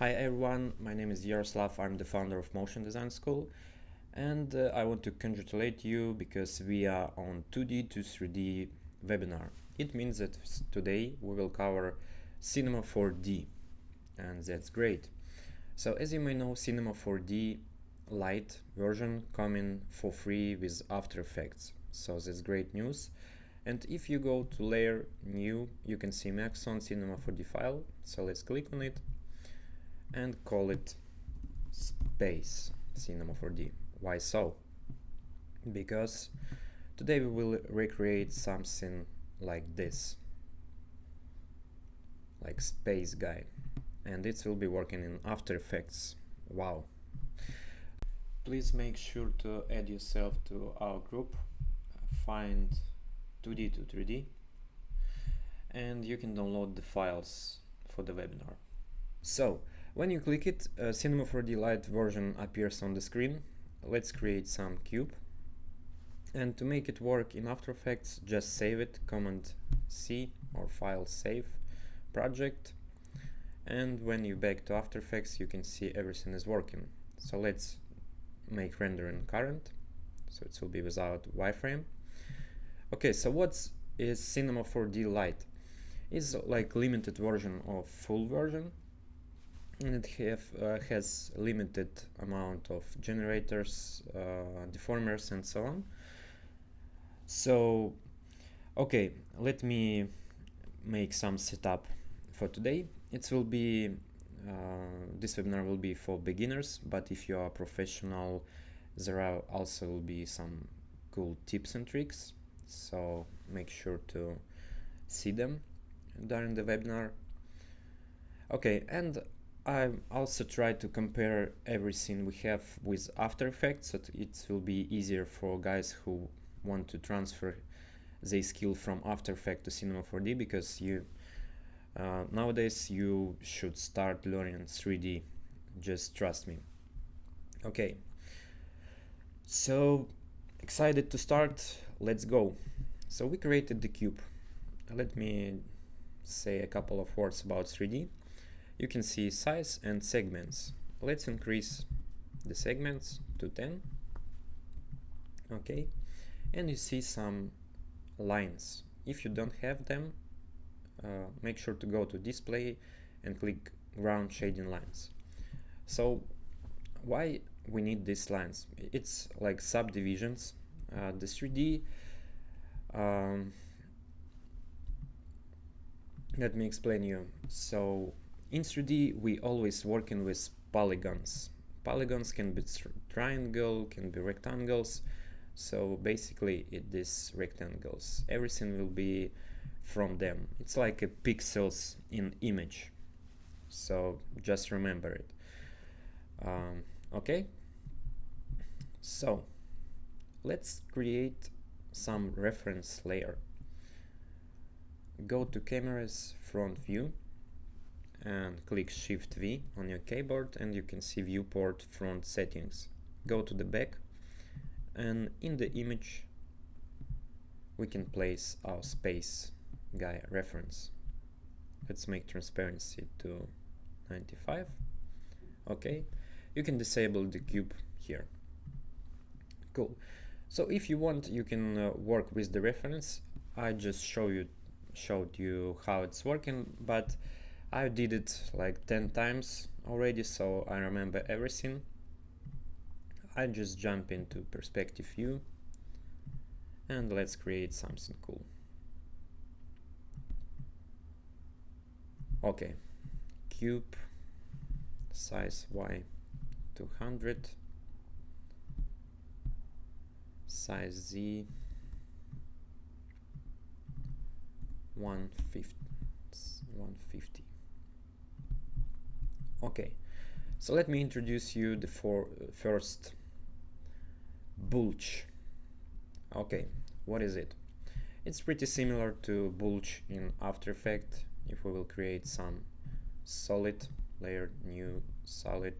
Hi everyone, my name is Yaroslav, I'm the founder of Motion Design School, and I want to congratulate you because we are on 2D to 3D webinar. It means that today we will cover Cinema 4D, and that's great. So as you may know, Cinema 4D Lite version coming for free with After Effects, so that's great news. And if you go to layer new, you can see Maxon Cinema 4D file, so let's click on it and call it space Cinema 4D. Why so? Because today we will recreate something like this, like space guy, and it will be working in After Effects. Wow. Please make sure to add yourself to our group, find 2D to 3D, and you can download the files for the webinar. So when you click it, Cinema 4D Lite version appears on the screen. Let's create some cube, and to make it work in After Effects, just save it, Command C or File Save Project, and when you back to After Effects you can see everything is working. So let's make rendering current, so it will be without wireframe. Okay, so what is Cinema 4D Lite? It's like limited version of full version, and it has limited amount of generators, deformers and so on. So okay, let me make some setup for today. It will be this webinar will be for beginners, but if you are professional, there are also will be some cool tips and tricks, so make sure to see them during the webinar. Okay, and I also try to compare everything we have with After Effects, so it will be easier for guys who want to transfer their skill from After Effects to Cinema 4D, because nowadays you should start learning 3D, just trust me. Okay, so excited to start, let's go. So we created the cube. Let me say a couple of words about 3D. You can see size and segments. Let's increase the segments to 10. Okay, and you see some lines. If you don't have them, make sure to go to display and click ground shading lines. So why we need these lines? It's like subdivisions. The 3D, let me explain you. So in 3D we always working with polygons. Polygons can be triangle, can be rectangles. So basically it is rectangles. Everything will be from them. It's like a pixels in image. So just remember it. Okay. So let's create some reference layer. Go to Camera's front view and click Shift V on your keyboard, and you can see viewport front settings. Go to the back, and in the image we can place our space guy reference. Let's make transparency to 95. Okay, you can disable the cube here. Cool. So if you want, you can work with the reference. I just showed you how it's working, but I did it like 10 times already, so I remember everything. I just jump into perspective view and let's create something cool. Okay, cube, size Y 200, size Z 150. Okay, so let me introduce you the first Bulge. Okay, what is it? It's pretty similar to Bulge in After Effects. If we will create some solid layer, new solid,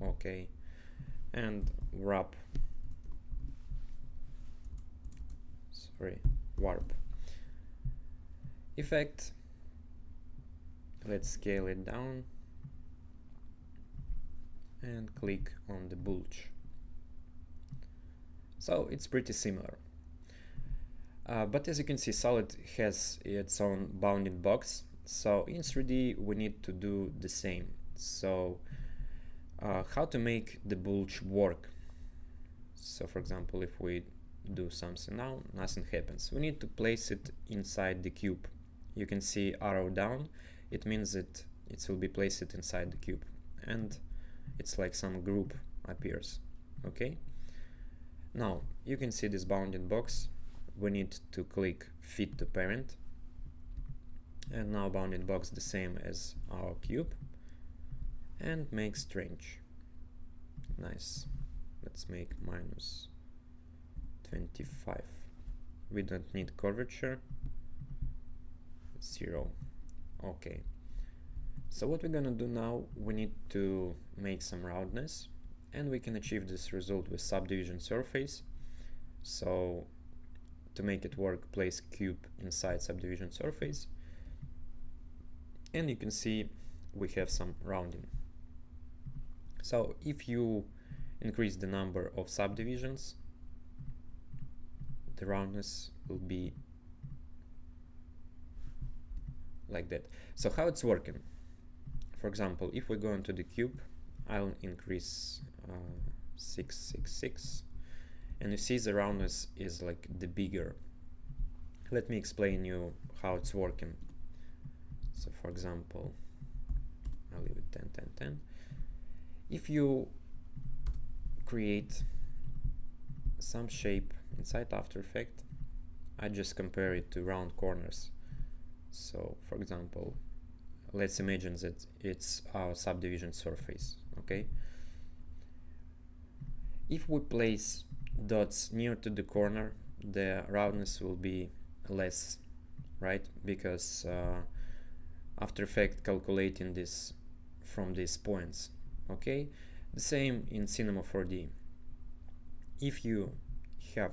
okay, and warp effect. Let's scale it down. and click on the bulge. So it's pretty similar. But as you can see, Solid has its own bounding box, so in 3D we need to do the same. So how to make the bulge work? So for example, if we do something now, nothing happens. We need to place it inside the cube. You can see arrow down, it means that it will be placed inside the cube, and it's like some group appears. Okay, now you can see this bounding box. We need to click fit to parent, and now bounding box the same as our cube, and make strange. Nice. Let's make minus 25. We don't need curvature. 0. Okay. So what we're gonna do now, we need to make some roundness, and we can achieve this result with Subdivision Surface. So to make it work, place cube inside Subdivision Surface, and you can see we have some rounding. So if you increase the number of subdivisions, the roundness will be like that. So how it's working? For example, if we go into the cube, I'll increase 666, and you see the roundness is like the bigger. Let me explain you how it's working. So for example, I'll leave it 10, 10, 10. If you create some shape inside After Effects, I just compare it to round corners. So for example, let's imagine that it's our subdivision surface. Okay, if we place dots near to the corner, the roundness will be less, right? Because After Effects calculating this from these points. Okay, the same in Cinema 4D. If you have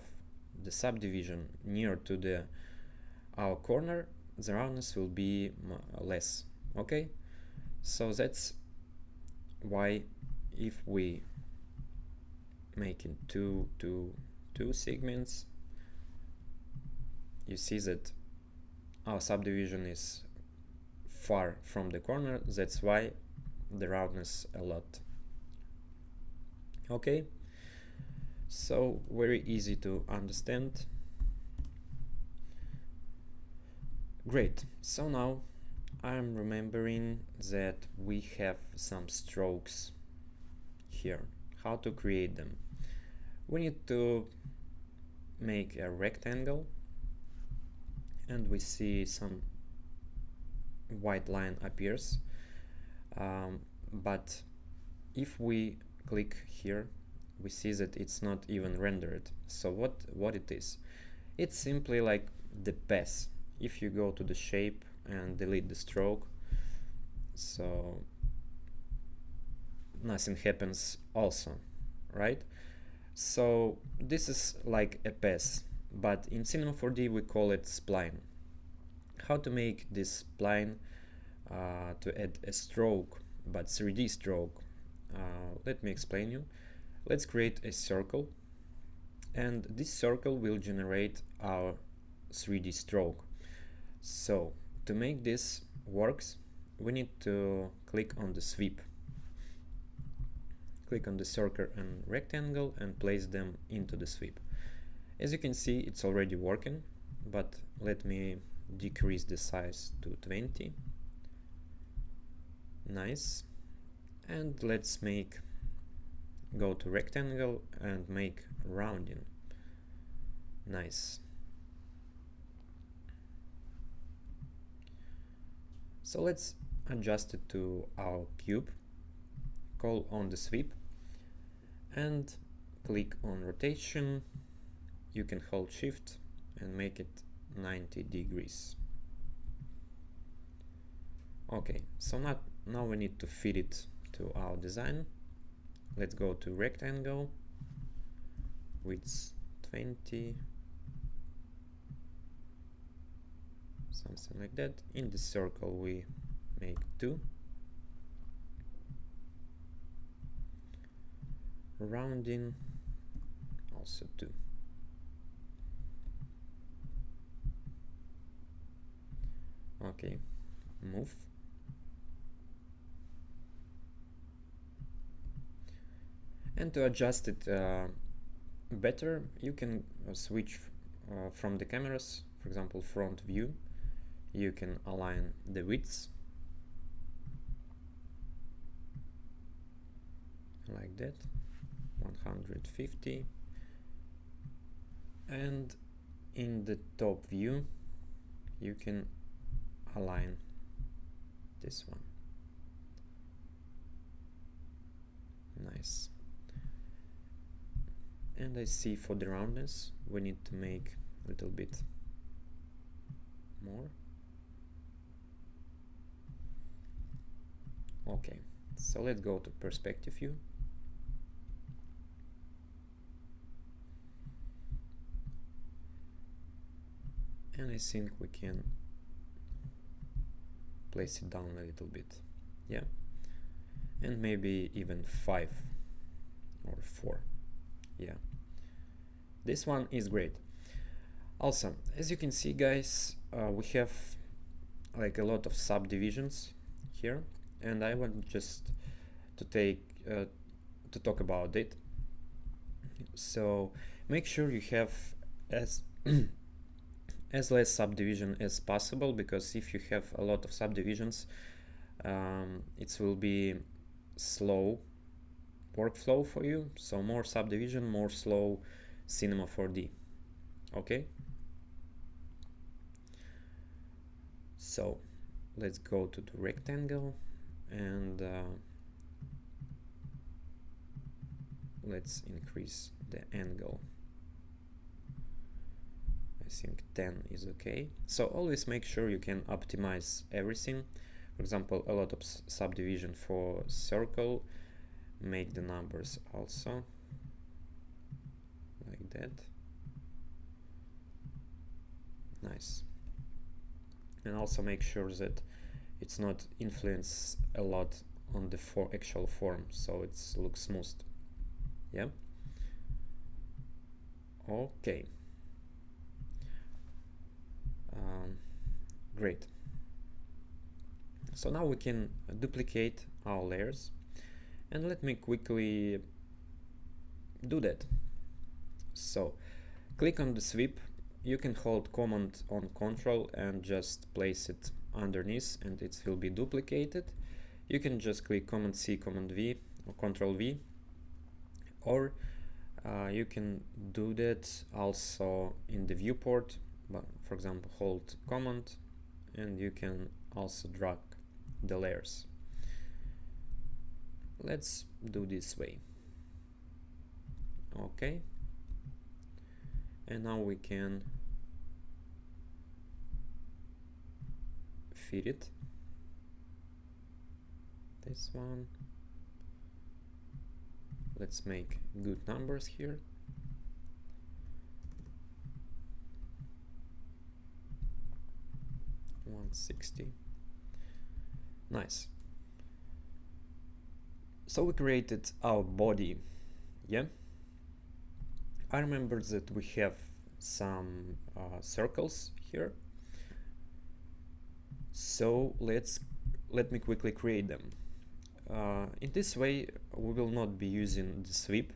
the subdivision near to our corner, the roundness will be less. Okay, so that's why if we make it two segments, you see that our subdivision is far from the corner. That's why the roundness a lot. Okay, so very easy to understand. Great. So now I'm remembering that we have some strokes here. How to create them? We need to make a rectangle, and we see some white line appears, but if we click here, we see that it's not even rendered. So what it is? It's simply like the path. If you go to the shape and delete the stroke, so nothing happens also, right? So this is like a path, but in Cinema 4D we call it spline. How to make this spline to add a stroke, but 3D stroke? Let me explain you. Let's create a circle, and this circle will generate our 3D stroke. So to make this works, we need to click on the sweep. Click on the circle and rectangle and place them into the sweep. As you can see, it's already working, but let me decrease the size to 20. Nice. And let's go to rectangle and make rounding. Nice. So let's adjust it to our cube. Call on the sweep and click on rotation. You can hold shift and make it 90 degrees. Okay, so now we need to fit it to our design. Let's go to rectangle, width 20, something like that. In the circle we make 2. rounding also 2. Okay, move. And to adjust it better, you can switch from the cameras, for example, front view. You can align the widths like that, 150, and in the top view you can align this one. Nice. And I see for the roundness we need to make a little bit more. Okay, so let's go to perspective view. And I think we can place it down a little bit. Yeah, and maybe even 5 or 4. Yeah, this one is great. Also, as you can see, guys, we have like a lot of subdivisions here, and I want just to to talk about it. So make sure you have as as less subdivision as possible, because if you have a lot of subdivisions, it will be slow workflow for you. So more subdivision, more slow Cinema 4D. Okay, so let's go to the rectangle and let's increase the angle. I think 10 is okay. So always make sure you can optimize everything. For example, a lot of subdivision for circle, make the numbers also like that. Nice. And also make sure that it's not influence a lot on the actual form, so it looks smooth. Yeah. Okay. Great. So now we can duplicate our layers, and let me quickly do that. So click on the sweep. You can hold Command on Control and just place it underneath, and it will be duplicated. You can just click Command C, Command V, or Control V, or you can do that also in the viewport. But for example, hold Command, and you can also drag the layers. Let's do this way. Okay, and now we can fit it. This one. Let's make good numbers here. $160. Nice. So we created our body. Yeah. I remember that we have some circles here. So let me quickly create them. In this way, we will not be using the sweep.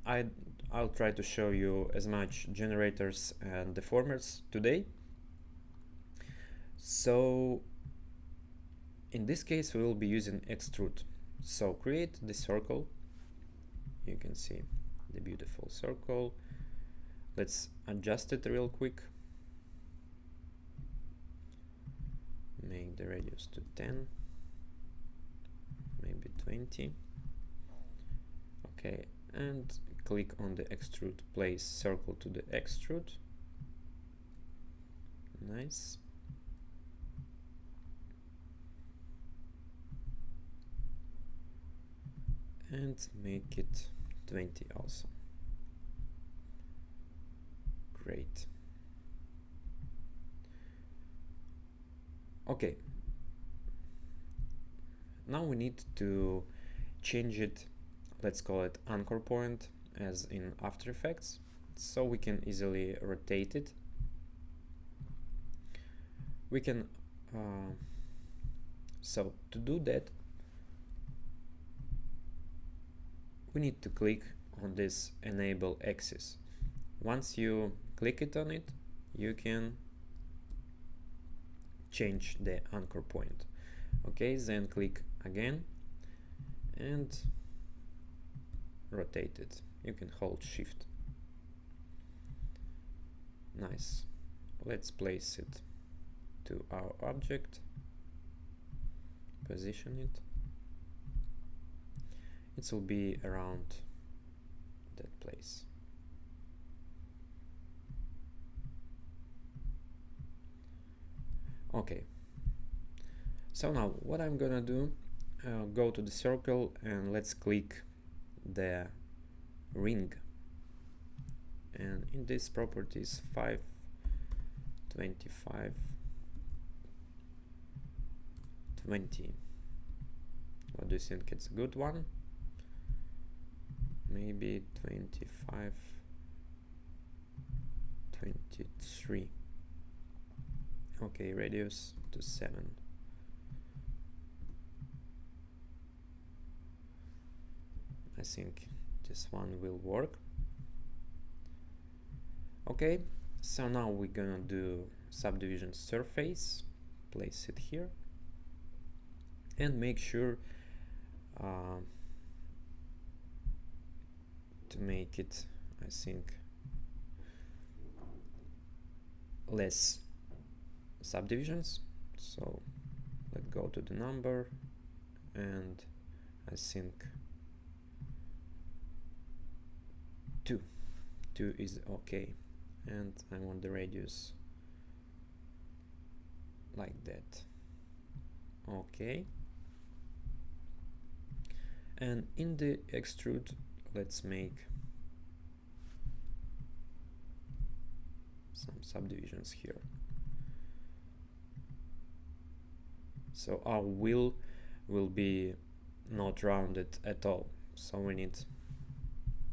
I'll try to show you as much generators and deformers today. So in this case, we will be using Extrude. So create the circle. You can see the beautiful circle. Let's adjust it real quick. Make the radius to 10, maybe 20. Okay, and click on the extrude, place circle to the extrude. Nice. And make it 20 also. Great. Okay. Now we need to change it let's call it anchor point as in After Effects, so we can easily rotate it. We can so to do that, we need to click on this enable axis. Once you click it on it, you can change the anchor point. Okay, then click again and rotate it. You can hold shift. Nice. Let's place it to our object, position it. It will be around that place. Okay, so now what I'm gonna do, go to the circle and let's click the ring, and in this properties 5, 25, 20. What do you think? It's a good one? Maybe 25, 23. Okay, radius to 7. I think this one will work. Okay, so now we're gonna do subdivision surface, place it here, and make sure to make it, I think, less subdivisions. So let's go to the number, and I think 2 is okay, and I want the radius like that. Okay, and in the extrude, let's make some subdivisions here. So our wheel will be not rounded at all, so we need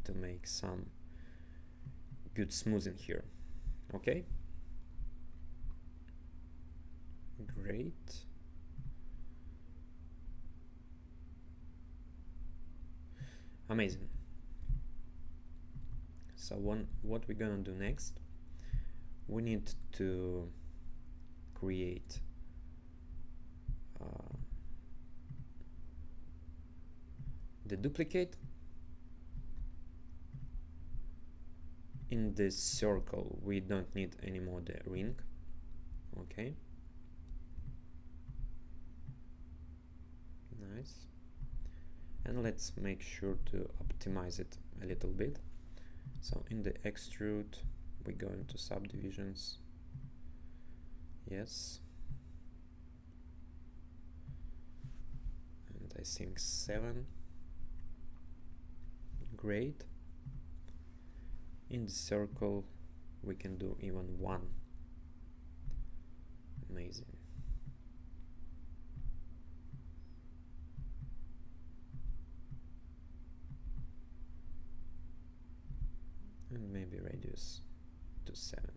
to make some good smoothing here. Okay, great. Amazing. So what we're gonna do next, we need to create the duplicate. In this circle we don't need anymore the ring. Okay, nice. And let's make sure to optimize it a little bit. So in the extrude we go into subdivisions. Yes, and I think 7. Great. In the circle we can do even 1. Amazing. And maybe radius to 7.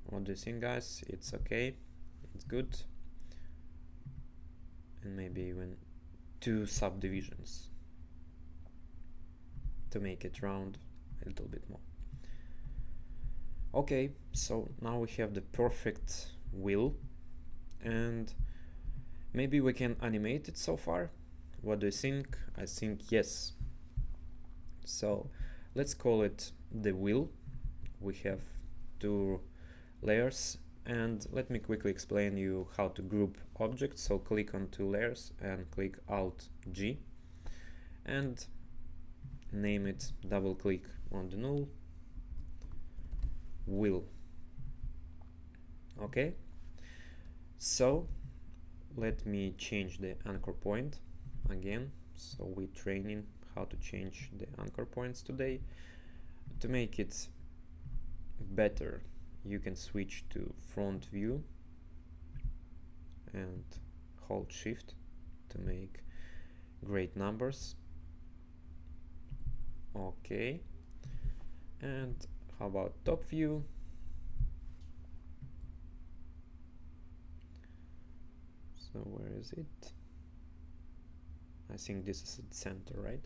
What do you think, guys? It's okay, it's good. And maybe even 2 subdivisions to make it round a little bit more. Okay, so now we have the perfect wheel, and maybe we can animate it so far. What do you think? I think yes. So let's call it the wheel. We have 2 layers, and let me quickly explain you how to group objects. So click on 2 layers and click Alt G and name it, double click on the null, wheel. Okay, so let me change the anchor point again. So we're training how to change the anchor points today. To make it better, you can switch to front view and hold shift to make Great numbers. Okay, and how about top view? So where is it? I think this is the center, right?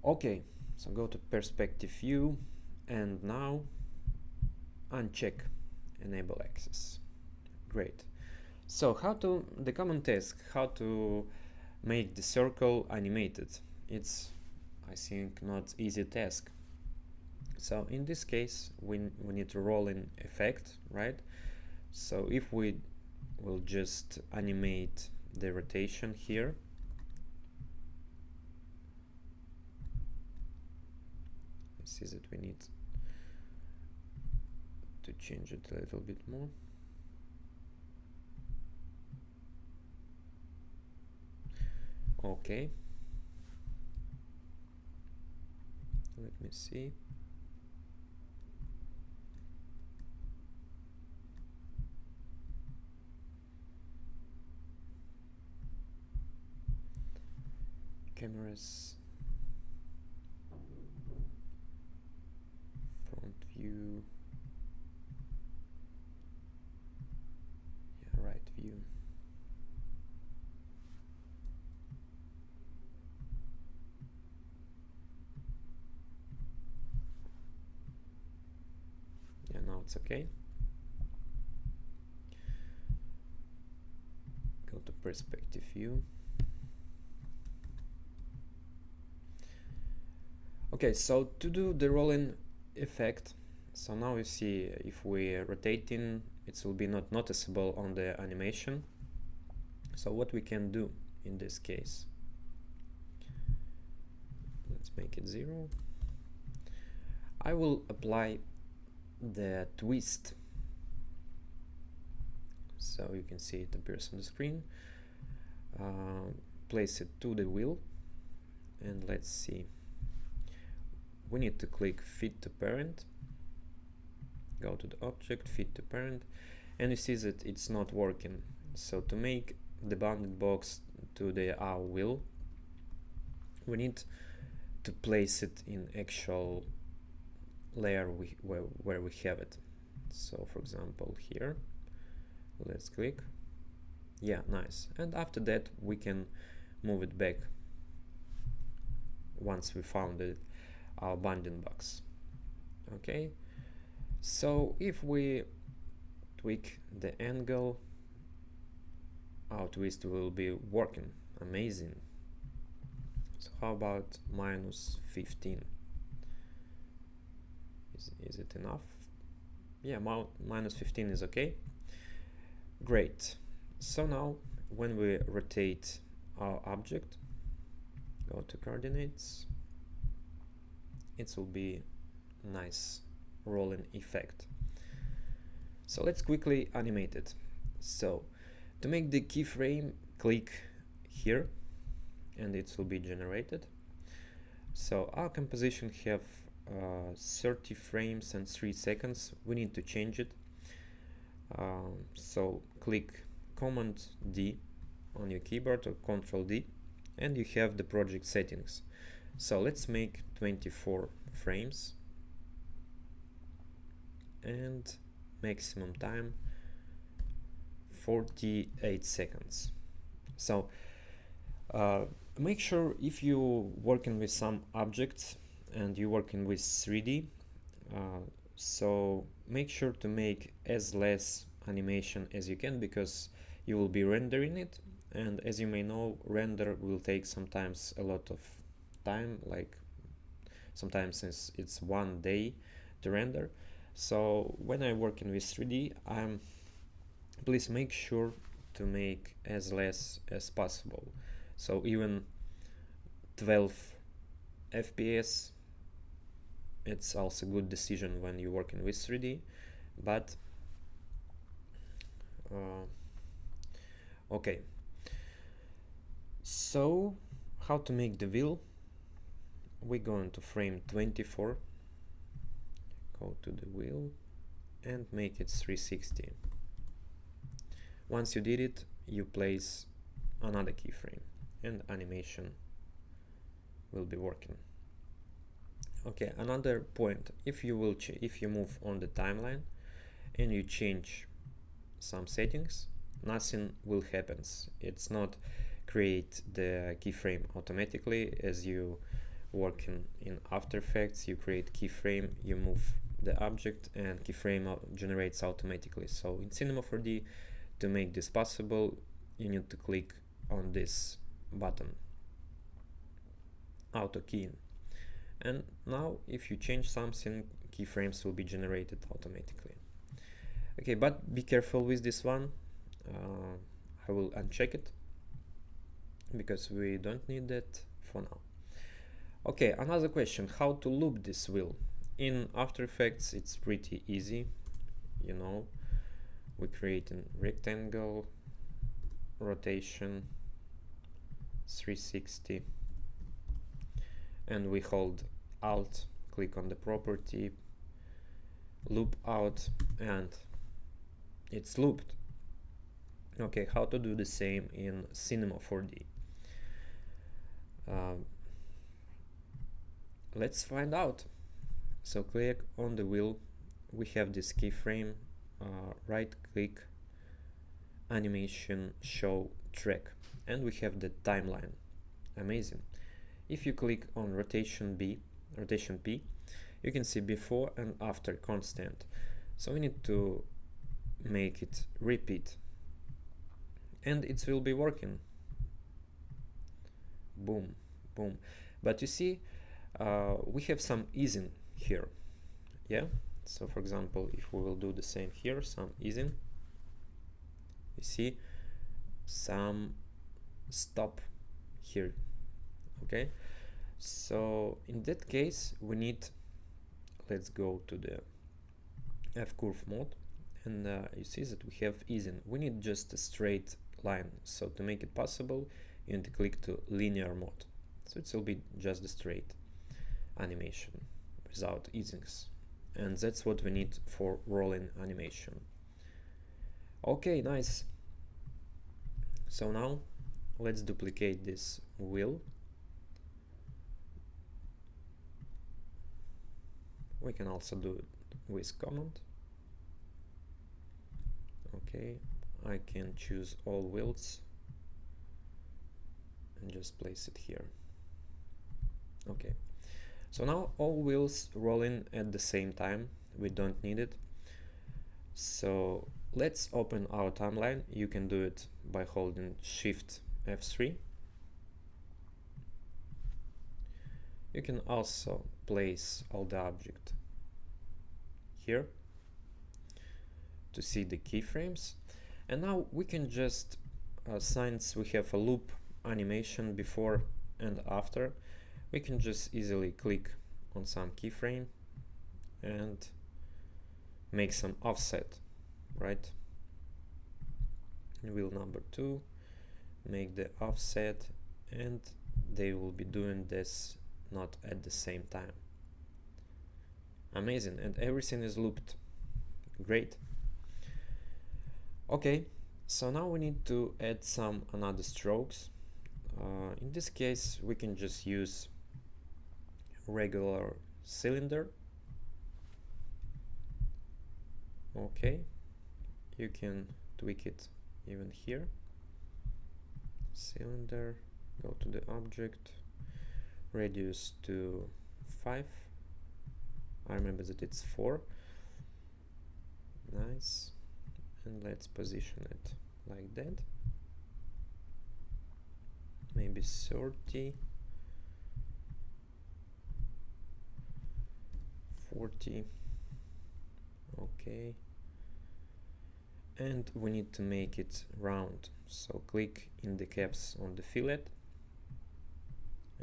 Okay, so go to perspective view, and now uncheck enable access. Great. So the common task, how to make the circle animated. It's, I think, not easy task. So in this case, we need to roll in effect, right? So if we will just animate the rotation here, this is it, we need to change it a little bit more. Okay, let me see. Cameras, front view, yeah, right view. Yeah, now it's okay. Go to perspective view. Okay, so to do the rolling effect, so now you see if we rotating, it will be not noticeable on the animation. So what we can do in this case, let's make it 0. I will apply the twist, so you can see it appears on the screen. Place it to the wheel, and let's see. We need to click fit to parent, go to the object, fit to parent, and you see that it's not working. So to make the bounded box to the our wheel, we need to place it in actual layer where we have it. So for example here, let's click. Yeah, nice. And after that we can move it back once we found it, our bounding box. Okay, so if we tweak the angle, our twist will be working. Amazing. So how about -15? Is it enough? Yeah, -15 is okay. Great. So now when we rotate our object, go to coordinates, it will be nice rolling effect. So let's quickly animate it. So to make the keyframe, click here and it will be generated. So our composition have 30 frames and 3 seconds. We need to change it. So click Command D on your keyboard or Control D, and you have the project settings. So let's make 24 frames and maximum time 48 seconds. So make sure if you're working with some objects and you're working with 3D, so make sure to make as less animation as you can, because you will be rendering it, and as you may know, render will take sometimes a lot of time, like sometimes it's 1 day to render. So when I'm working with 3D, please make sure to make as less as possible. So even 12 FPS, it's also a good decision when you're working with 3D. But okay, so how to make the wheel? We go into frame 24, go to the wheel and make it 360. Once you did it, you place another keyframe and animation will be working. Okay, another point, if you move on the timeline and you change some settings, nothing will happen. It's not create the keyframe automatically. As you working in After Effects, you create keyframe, you move the object, and keyframe generates automatically. So in Cinema 4D, to make this possible, you need to click on this button, auto keying, and now if you change something, keyframes will be generated automatically. Okay, but be careful with this one. I will uncheck it because we don't need that for now. Okay, another question, how to loop this wheel? In After Effects it's pretty easy, you know, we create a rectangle, rotation 360, and we hold Alt, click on the property, loop out, and it's looped. Okay, how to do the same in Cinema 4D? Let's find out. So click on the wheel, we have this keyframe, right click, animation, show track, and we have the timeline. Amazing. If you click on rotation P, you can see before and after constant. So we need to make it repeat, and it will be working. Boom, boom. But you see, we have some easing here. Yeah, so for example, if we will do the same here, some easing, you see some stop here. Okay, so in that case we need, let's go to the F-curve mode, and you see that we have easing. We need just a straight line, so to make it possible you need to click to linear mode, so it will be just a straight animation without easings, and that's what we need for rolling animation. Okay, nice. So now let's duplicate this wheel. We can also do it with command. Okay, I can choose all wheels and just place it here. Okay, so now all wheels rolling at the same time, we don't need it. So let's open our timeline. You can do it by holding Shift F3. You can also place all the object here to see the keyframes. And now we can just, since we have a loop animation before and after, we can just easily click on some keyframe and make some offset, right? Wheel number 2, make the offset, and they will be doing this not at the same time. Amazing, and everything is looped. Great. Okay, so now we need to add some another strokes. In this case we can just use regular cylinder. Okay, you can tweak it even here. Cylinder, go to the object, radius to 5. I remember that it's 4. Nice. And let's position it like that. Maybe 30. 40. Okay. And we need to make it round. So click in the caps on the fillet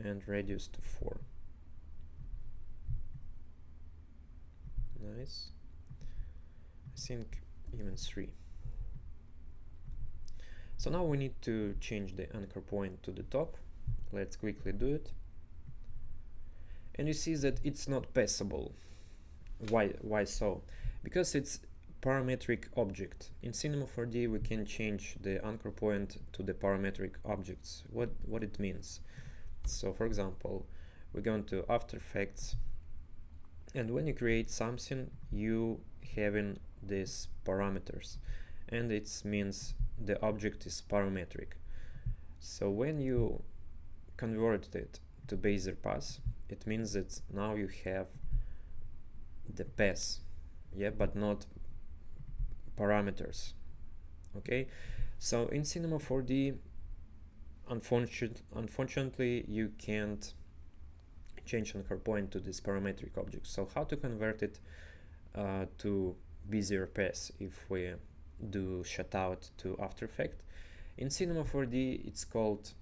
and radius to 4. Nice. I think even 3. So now we need to change the anchor point to the top. Let's quickly do it. And you see that it's not passable. Why so? Because it's parametric object. In Cinema 4D we can change the anchor point to the parametric objects. What it means. So for example, we go into After Effects, and when you create something, you having these parameters, and it means the object is parametric. So when you convert it to Bezier path, it means that now you have the path, yeah, but not parameters. Okay, so in Cinema 4D, unfortunately you can't change anchor point to this parametric object. So how to convert it to Bezier path if we do shutout to After Effects? In Cinema 4D it's called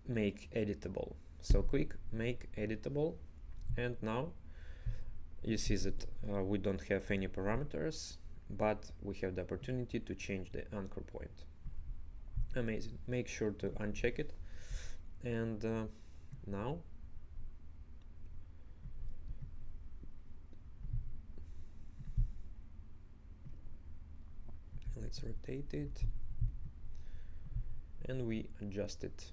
Make Editable. So click Make Editable, and now you see that we don't have any parameters, but we have the opportunity to change the anchor point. Amazing. Make sure to uncheck it, and now let's rotate it, and we adjust it.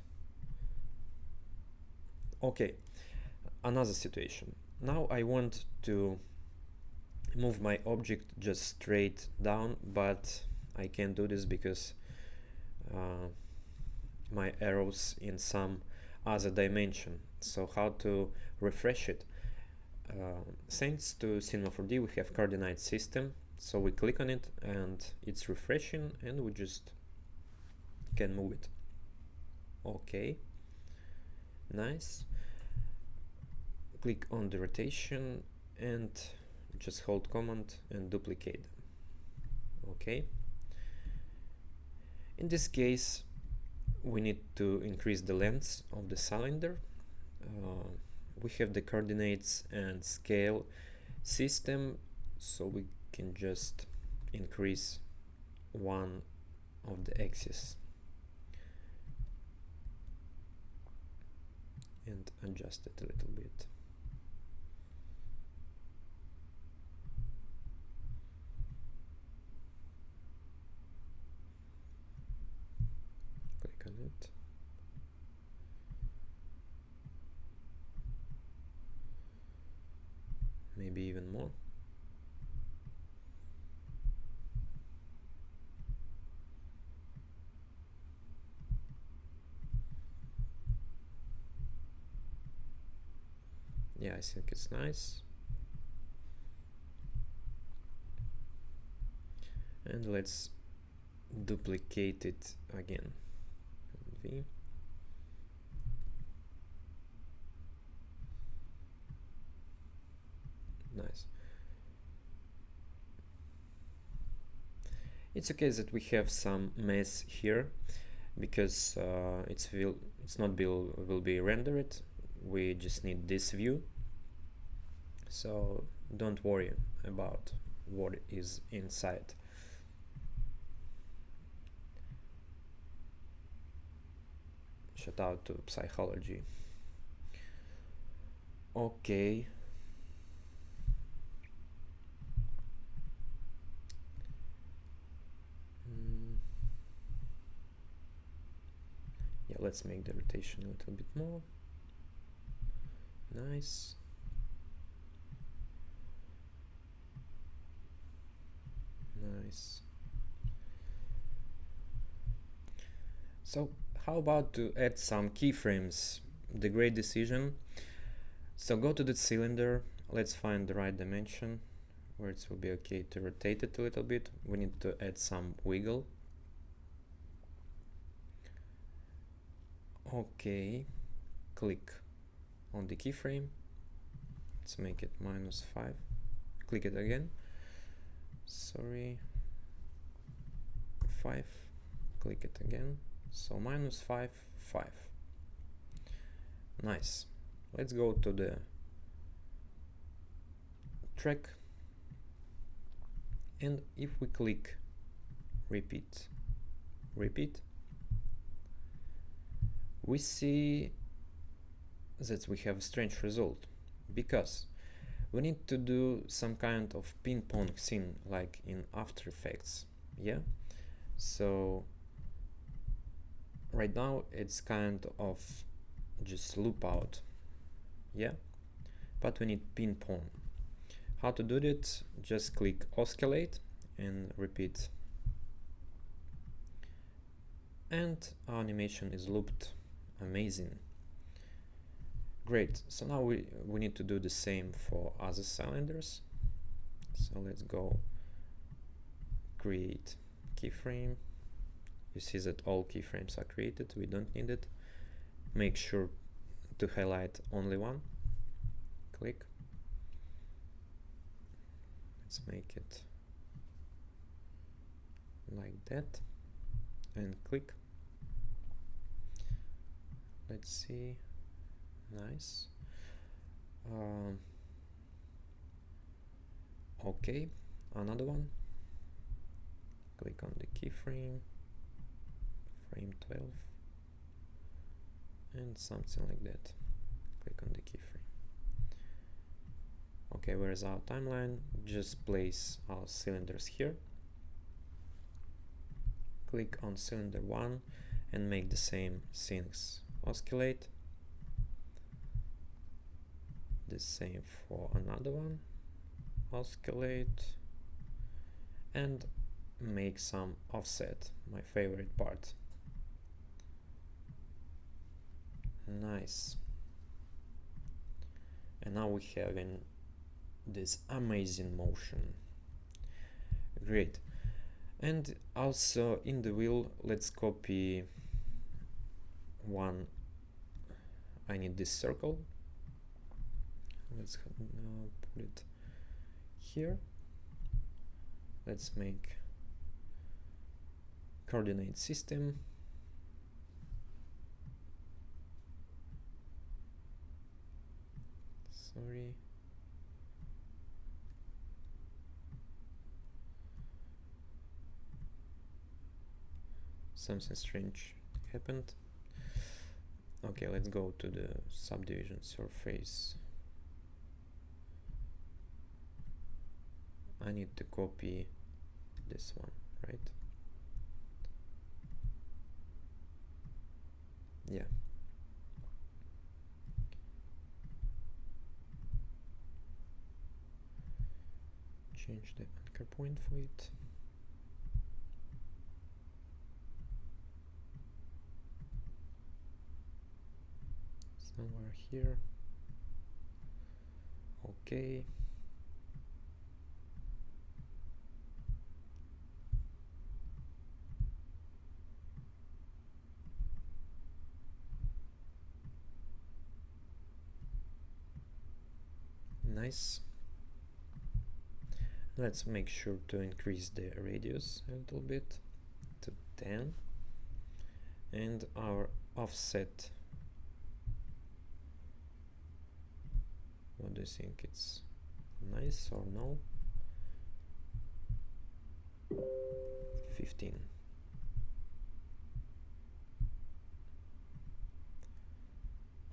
Okay, another situation. Now I want to move my object just straight down, but I can't do this because my arrows in some other dimension. So how to refresh it? Thanks to Cinema 4D we have coordinate system, so we click on it and it's refreshing, and we just can move it. Okay, nice. Click on the rotation and just hold Command and duplicate them. Okay, in this case we need to increase the length of the cylinder. We have the coordinates and scale system, so we can just increase one of the axes and adjust it a little bit. Click on it. Maybe even more. Yeah, I think it's nice. And let's duplicate it again. V. Nice. It's okay that we have some mess here because it's not will be rendered. We just need this view, so don't worry about what is inside. Shout out to psychology. Okay. Yeah, let's make the rotation a little bit more. Nice. Nice. So how about to add some keyframes? The great decision. So go to the cylinder, let's find the right dimension where it will be okay to rotate it a little bit. We need to add some wiggle. Okay, click on the keyframe. Let's make it -5. Click it again. Sorry. 5. Click it again. So -5, 5. Nice. Let's go to the track, and if we click repeat, we see that we have a strange result, because we need to do some kind of ping pong scene like in After Effects. Yeah, so right now it's kind of just loop out. Yeah, but we need ping pong. How to do it? Just click oscillate and repeat, and our animation is looped. Amazing. Great. So now we need to do the same for other cylinders. So let's go create keyframe. You see that all keyframes are created. We don't need it. Make sure to highlight only one. Click. Let's make it like that and click. Let's see. Nice. Okay, another one. Click on the keyframe, frame 12, and something like that. Click on the keyframe. Okay, where's our timeline? Just place our cylinders here. Click on cylinder 1 and make the same things. Oscillate. The same for another one. Oscillate. And make some offset, my favorite part. Nice. And now we have this amazing motion. Great. And also in the wheel, let's copy one. I need this circle. Let's put it here. Let's make coordinate system. Sorry. Something strange happened. Okay, let's go to the subdivision surface. I need to copy this one, right? Yeah. Change the anchor point for it. Somewhere here. Okay. Nice. Let's make sure to increase the radius a little bit to 10, and our offset, what do you think, it's nice or no? 15.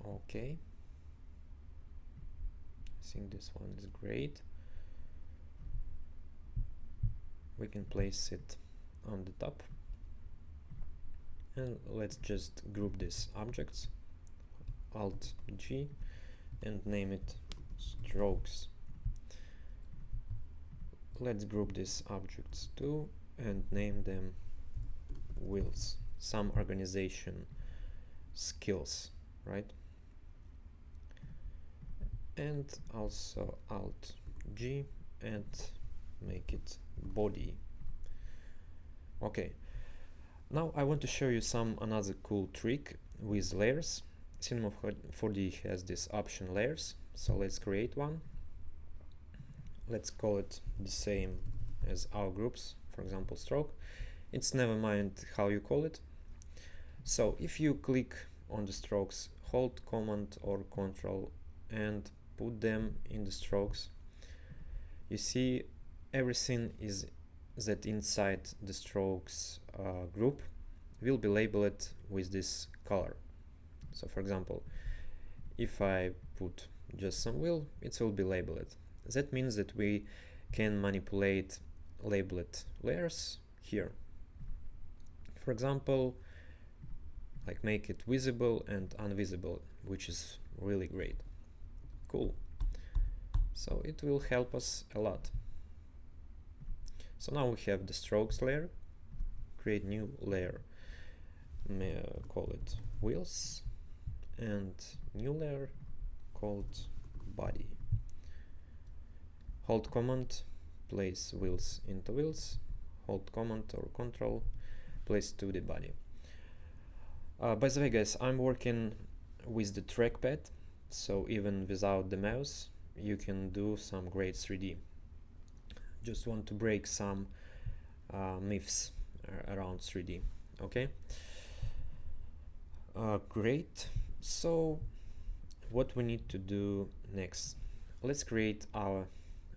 Okay, I think this one is great. We can place it on the top, and let's just group these objects, Alt G, and name it strokes. Let's group these objects too and name them wheels. Some organization skills, right? And also Alt G and make it body. Okay, now I want to show you another cool trick with layers. Cinema 4D has this option layers, so let's create one. Let's call it the same as our groups, for example stroke. It's never mind how you call it. So if you click on the strokes, hold Command or Control and put them in the strokes, you see everything is that inside the strokes group will be labeled with this color. So for example, if I put just some wheel, it will be labeled. That means that we can manipulate labeled layers here. For example, like make it visible and invisible, which is really great. Cool. So it will help us a lot. So now we have the strokes layer. Create new layer. Call it wheels, and new layer called body. Hold command, place wheels into wheels. Hold command or control, place to the body. By the way, guys, I'm working with the trackpad, so even without the mouse you can do some great 3D. Just want to break some myths around 3D. Okay, great. So what we need to do next, let's create our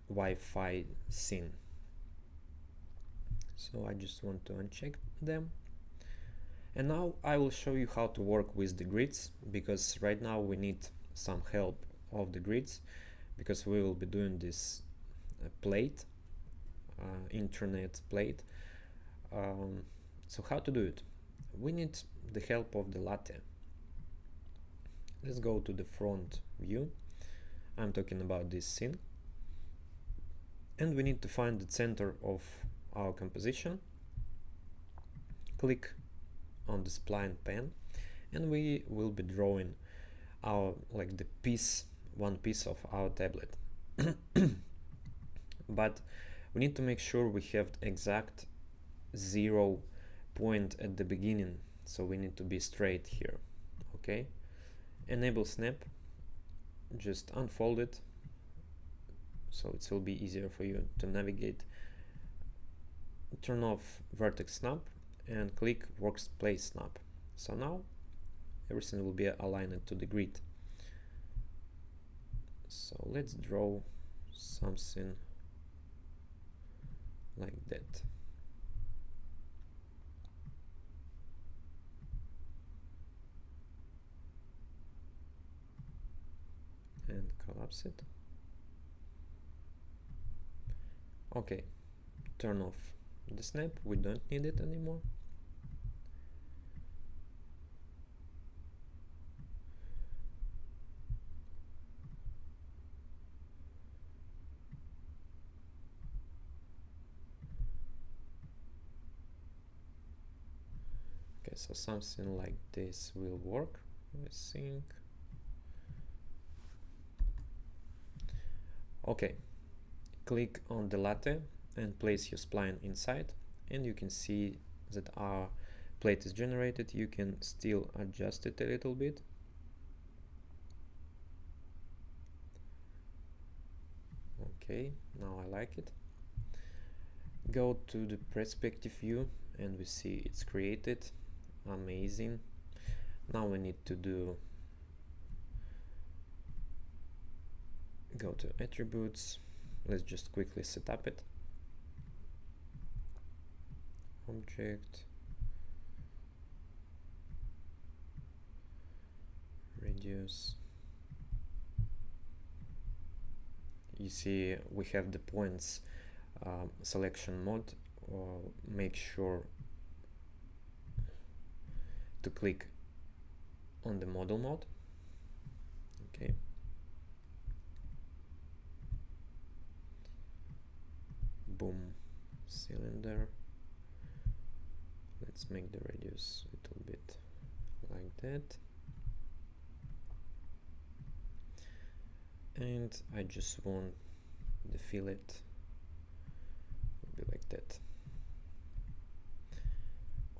Wi-Fi scene. So I just want to uncheck them, and now I will show you how to work with the grids, because right now we need some help of the grids, because we will be doing this plate, internet plate. So how to do it? We need the help of the Lite. Let's go to the front view. I'm talking about this scene, and we need to find the center of our composition. Click on the spline pen, and we will be drawing our one piece of our tablet. But we need to make sure we have exact 0 point at the beginning, so we need to be straight here. Okay, enable snap, just unfold it so it will be easier for you to navigate. Turn off vertex snap and click workspace snap. So now everything will be aligned to the grid. So let's draw something like that. And collapse it. Okay, turn off the snap, we don't need it anymore. Okay, so something like this will work, I think. Okay, click on the Lite and place your spline inside, and you can see that our plate is generated. You can still adjust it a little bit. Okay, now I like it. Go to the perspective view and we see it's created. Amazing. Now we need to go to attributes. Let's just quickly set up it. Object, radius. You see we have the points selection mode. Make sure to click on the model mode. Okay. Boom, cylinder. Let's make the radius a little bit like that. And I just want the fillet will be like that.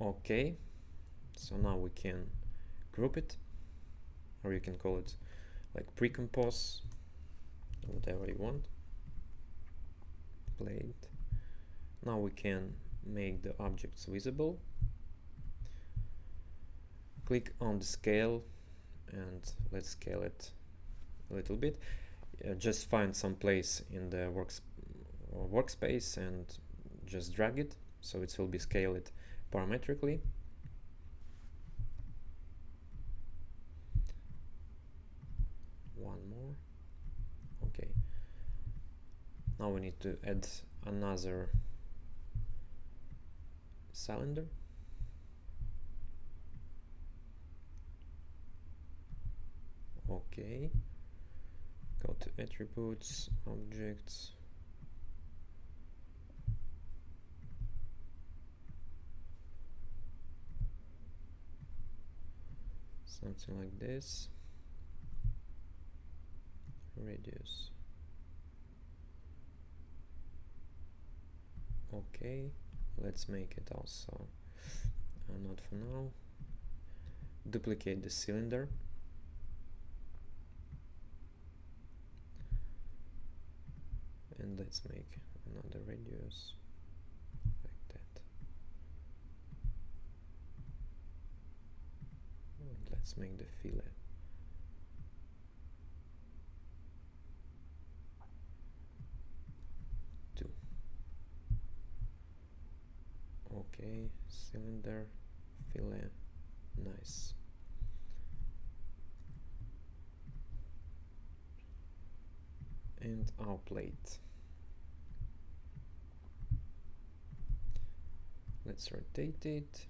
Okay, so now we can group it, or you can call it like pre-compose, whatever you want. Plate. Now we can make the objects visible. Click on the scale and let's scale it a little bit. Just find some place in the workspace and just drag it so it will be scaled parametrically. One more. Okay. Now we need to add another cylinder. Okay, go to attributes, objects, something like this, radius. Okay, let's make it also not for now. Duplicate the cylinder. And let's make another radius like that. And let's make the fillet. Okay, cylinder, fillet, nice. And our plate. Let's rotate it.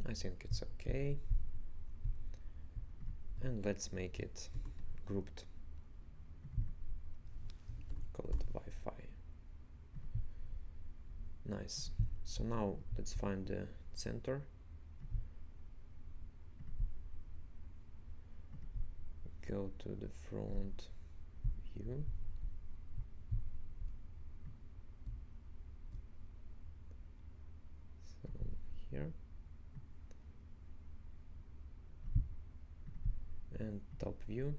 I think it's okay. And let's make it grouped. Call it Wi-Fi. Nice. So now let's find the center. Go to the front view. So here. And top view.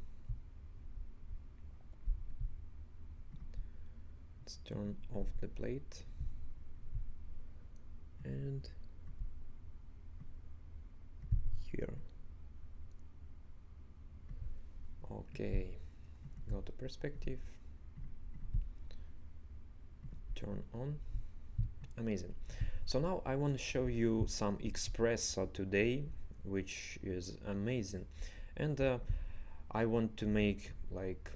Let's turn off the plate and here. Okay, go to perspective, turn on. Amazing. So now I want to show you some Express today, which is amazing. And I want to make like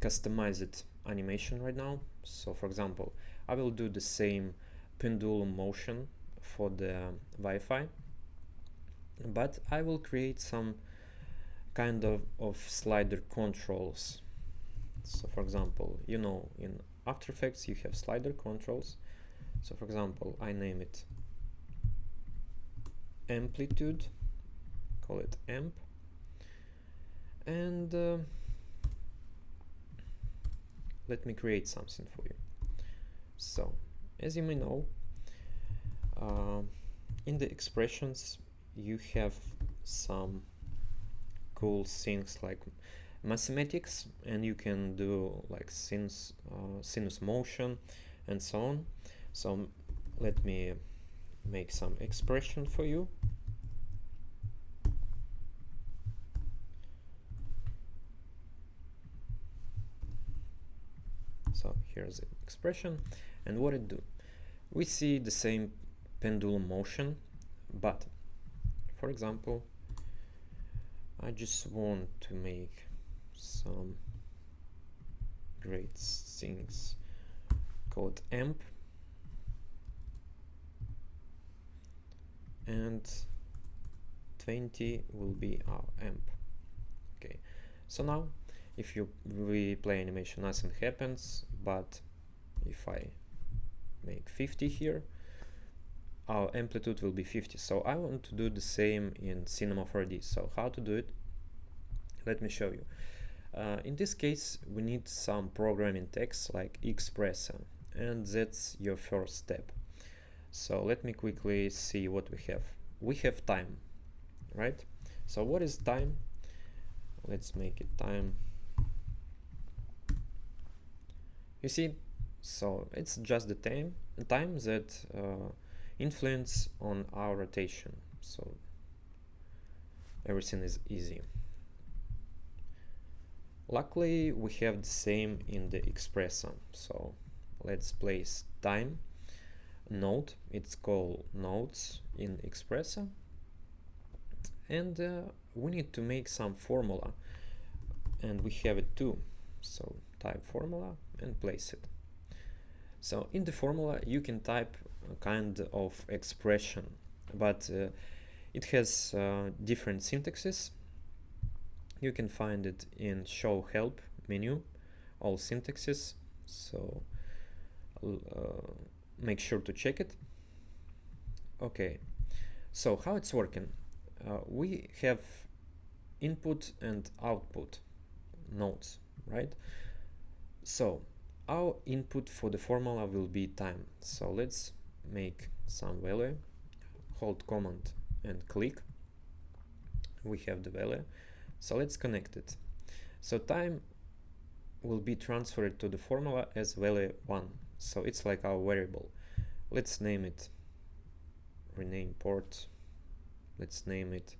customized animation right now. So for example, I will do the same pendulum motion for the Wi-Fi, but I will create some kind of slider controls. So for example, you know, in After Effects you have slider controls. So for example, I name it amplitude, call it amp. And let me create something for you. So, as you may know, in the expressions you have some cool things like mathematics, and you can do like sinus motion and so on. So let me make some expression for you. So here's the expression, and what it do. We see the same pendulum motion, but for example, I just want to make some great things. Call it amp, and 20 will be our amp. Okay, so now if we play animation, nothing happens, but if I make 50 here, our amplitude will be 50. So I want to do the same in Cinema 4D. So how to do it? Let me show you. In this case, we need some programming text like Expressor, and that's your first step. So let me quickly see what we have. We have time, right? So what is time? Let's make it time. You see, so it's just the time that influence on our rotation. So everything is easy. Luckily, we have the same in the expressor. So let's place time. node. It's called nodes in Expressa, and we need to make some formula, and we have it too. So type formula and place it. So in the formula you can type a kind of expression, but it has different syntaxes. You can find it in show help menu, all syntaxes, so make sure to check it. Okay, so how it's working? We have input and output nodes, right? So our input for the formula will be time. So let's make some value, hold command and click. We have the value. So let's connect it. So time will be transferred to the formula as value 1. So it's like our variable. Let's name it, rename port. Let's name it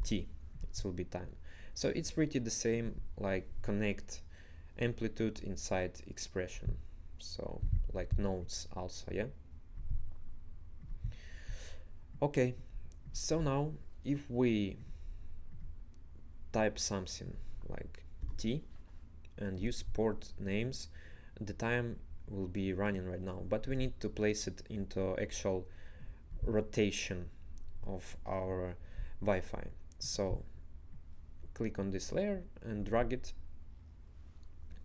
T. It will be time. So it's pretty the same like connect amplitude inside expression. So like nodes also, yeah? Okay, so now if we type something like T and use port names, the time will be running right now, but we need to place it into actual rotation of our Wi-Fi. So click on this layer and drag it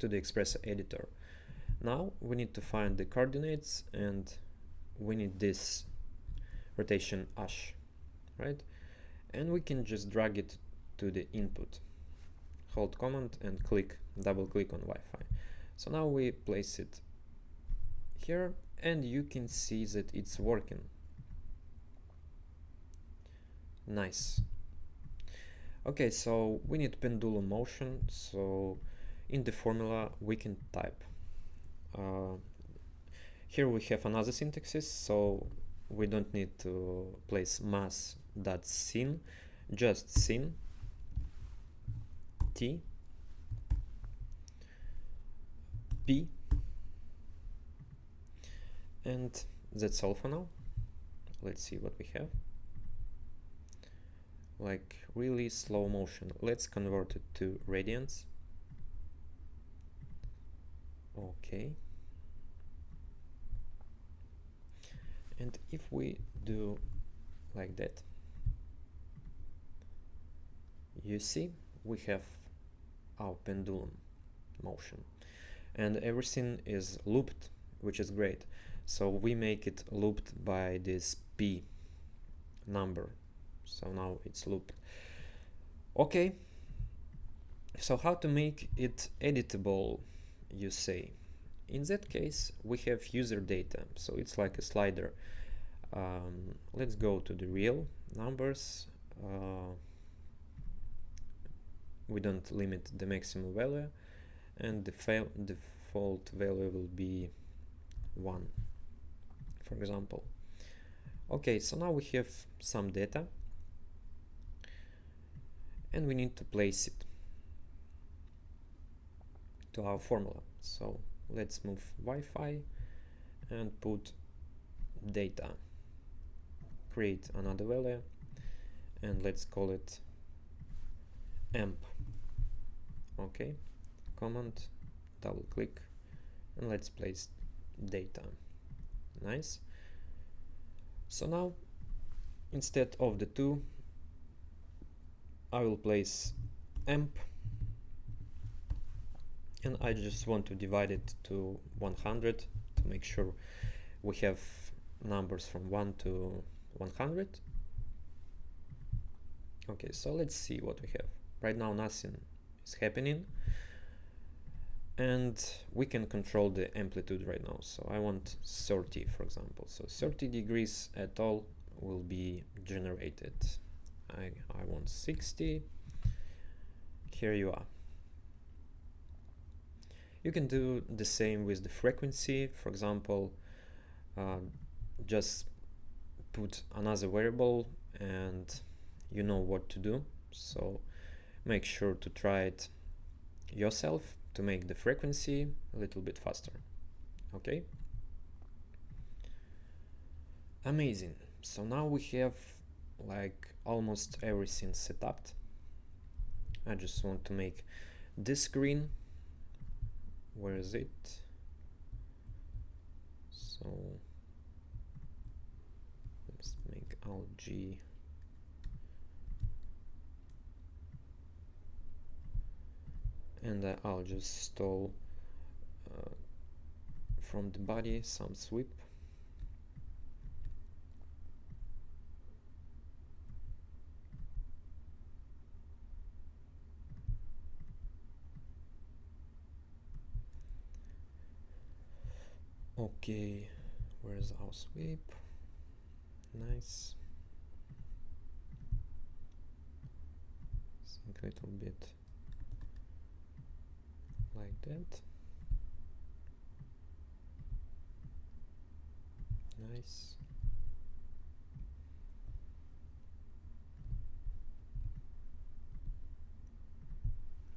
to the Expressa editor. Now we need to find the coordinates, and we need this rotation hash, right? And we can just drag it to the input. Hold command and click, double click on Wi-Fi. So now we place it here, and you can see that it's working. Nice. Okay, so we need pendulum motion. So in the formula we can type. Here we have another syntaxes, so we don't need to place mass.scene, just scene T P, and that's all for now. Let's see what we have. Like really slow motion. Let's convert it to radians. Okay. And if we do like that, you see we have our pendulum motion, and everything is looped, which is great. So we make it looped by this P number. So now it's looped. Okay, so how to make it editable, you say? In that case, we have user data, so it's like a slider. Let's go to the real numbers. We don't limit the maximum value, and the default value will be 1, for example. Okay, so now we have some data, and we need to place it to our formula. So let's move Wi-Fi and put data, create another value, and let's call it amp. Okay, command, double click, and let's place data. Nice. So now instead of the 2, I will place amp, and I just want to divide it to 100 to make sure we have numbers from 1 to 100. Okay, so let's see what we have. Right now nothing is happening, and we can control the amplitude right now. So I want 30, for example. So 30 degrees at all will be generated. I want 60. Here you are. You can do the same with the frequency. For example, just put another variable and you know what to do. So make sure to try it yourself to make the frequency a little bit faster. Okay. Amazing. So now we have like almost everything set up. I just want to make this green. Where is it? So let's make algae. And I'll just install from the body some sweep. Okay, where's our sweep? Nice. Think a little bit like that. Nice.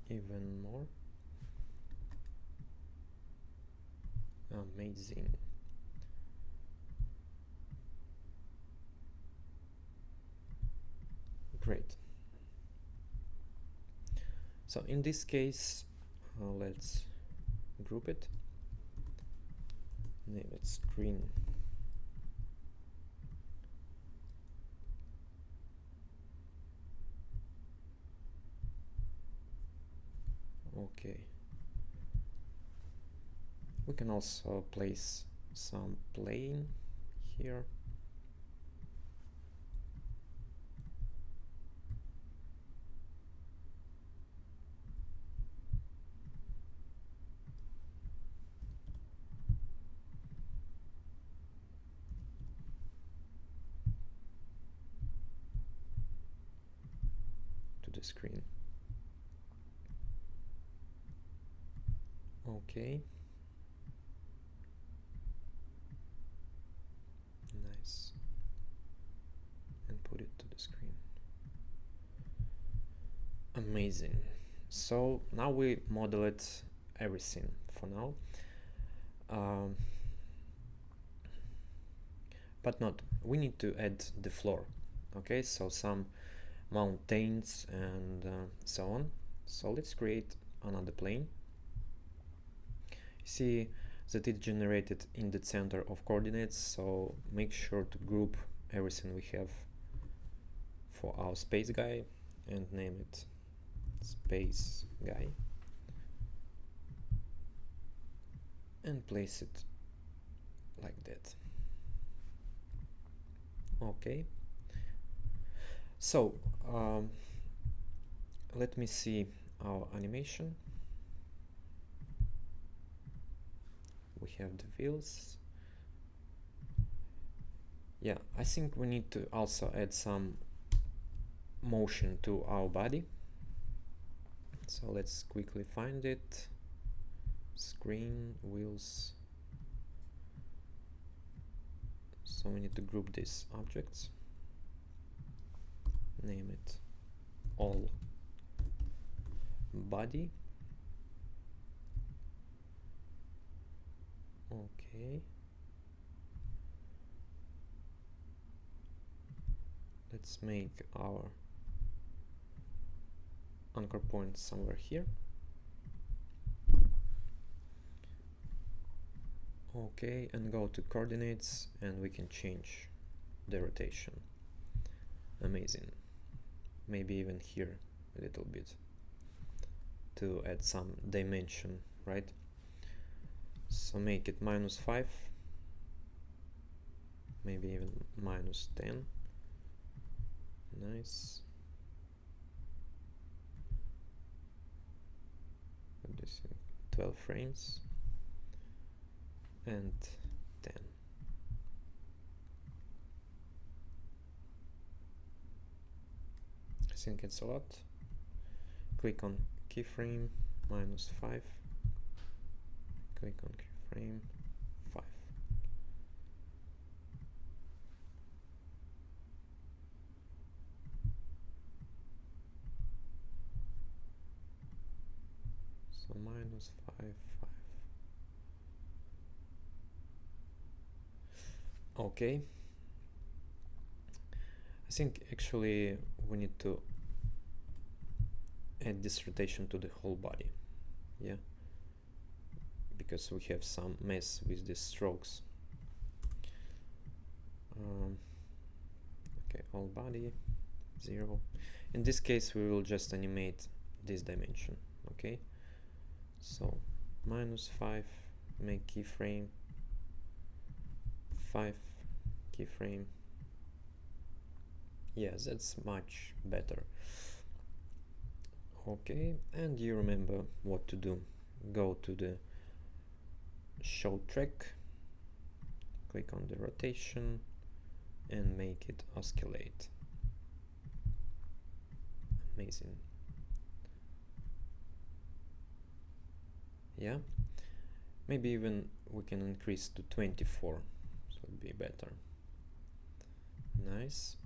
Even more. Amazing. Great. So in this case, let's group it. Name it screen. Okay. We can also place some plane here. To the screen. Okay. Nice. And put it to the screen. Amazing. So now we model it everything for now. But not, we need to add the floor. Okay, so some mountains and so on. So let's create another plane. See that it generated in the center of coordinates, so make sure to group everything we have for our space guy and name it space guy and place it like that. Okay, so let me see our animation. We have the wheels. Yeah, I think we need to also add some motion to our body. So let's quickly find it. Screen, wheels. So we need to group these objects. Name it all body. Okay. Let's make our anchor point somewhere here. Okay, and go to coordinates and we can change the rotation. Amazing. Maybe even here a little bit to add some dimension, right? So make it -5, maybe even -10. Nice. What do you think? 12 frames and 10. I think it's a lot. Click on keyframe -5. Click on keyframe 5. So -5, 5. Okay, think actually we need to add this rotation to the whole body, yeah, because we have some mess with the strokes. Okay, all body 0. In this case we will just animate this dimension. Okay, so -5, make keyframe, 5 keyframe. Yes, that's much better. Okay, and you remember what to do. Go to the show track, click on the rotation and make it oscillate. Amazing. Yeah, maybe even we can increase to 24, so it'd be better. Nice.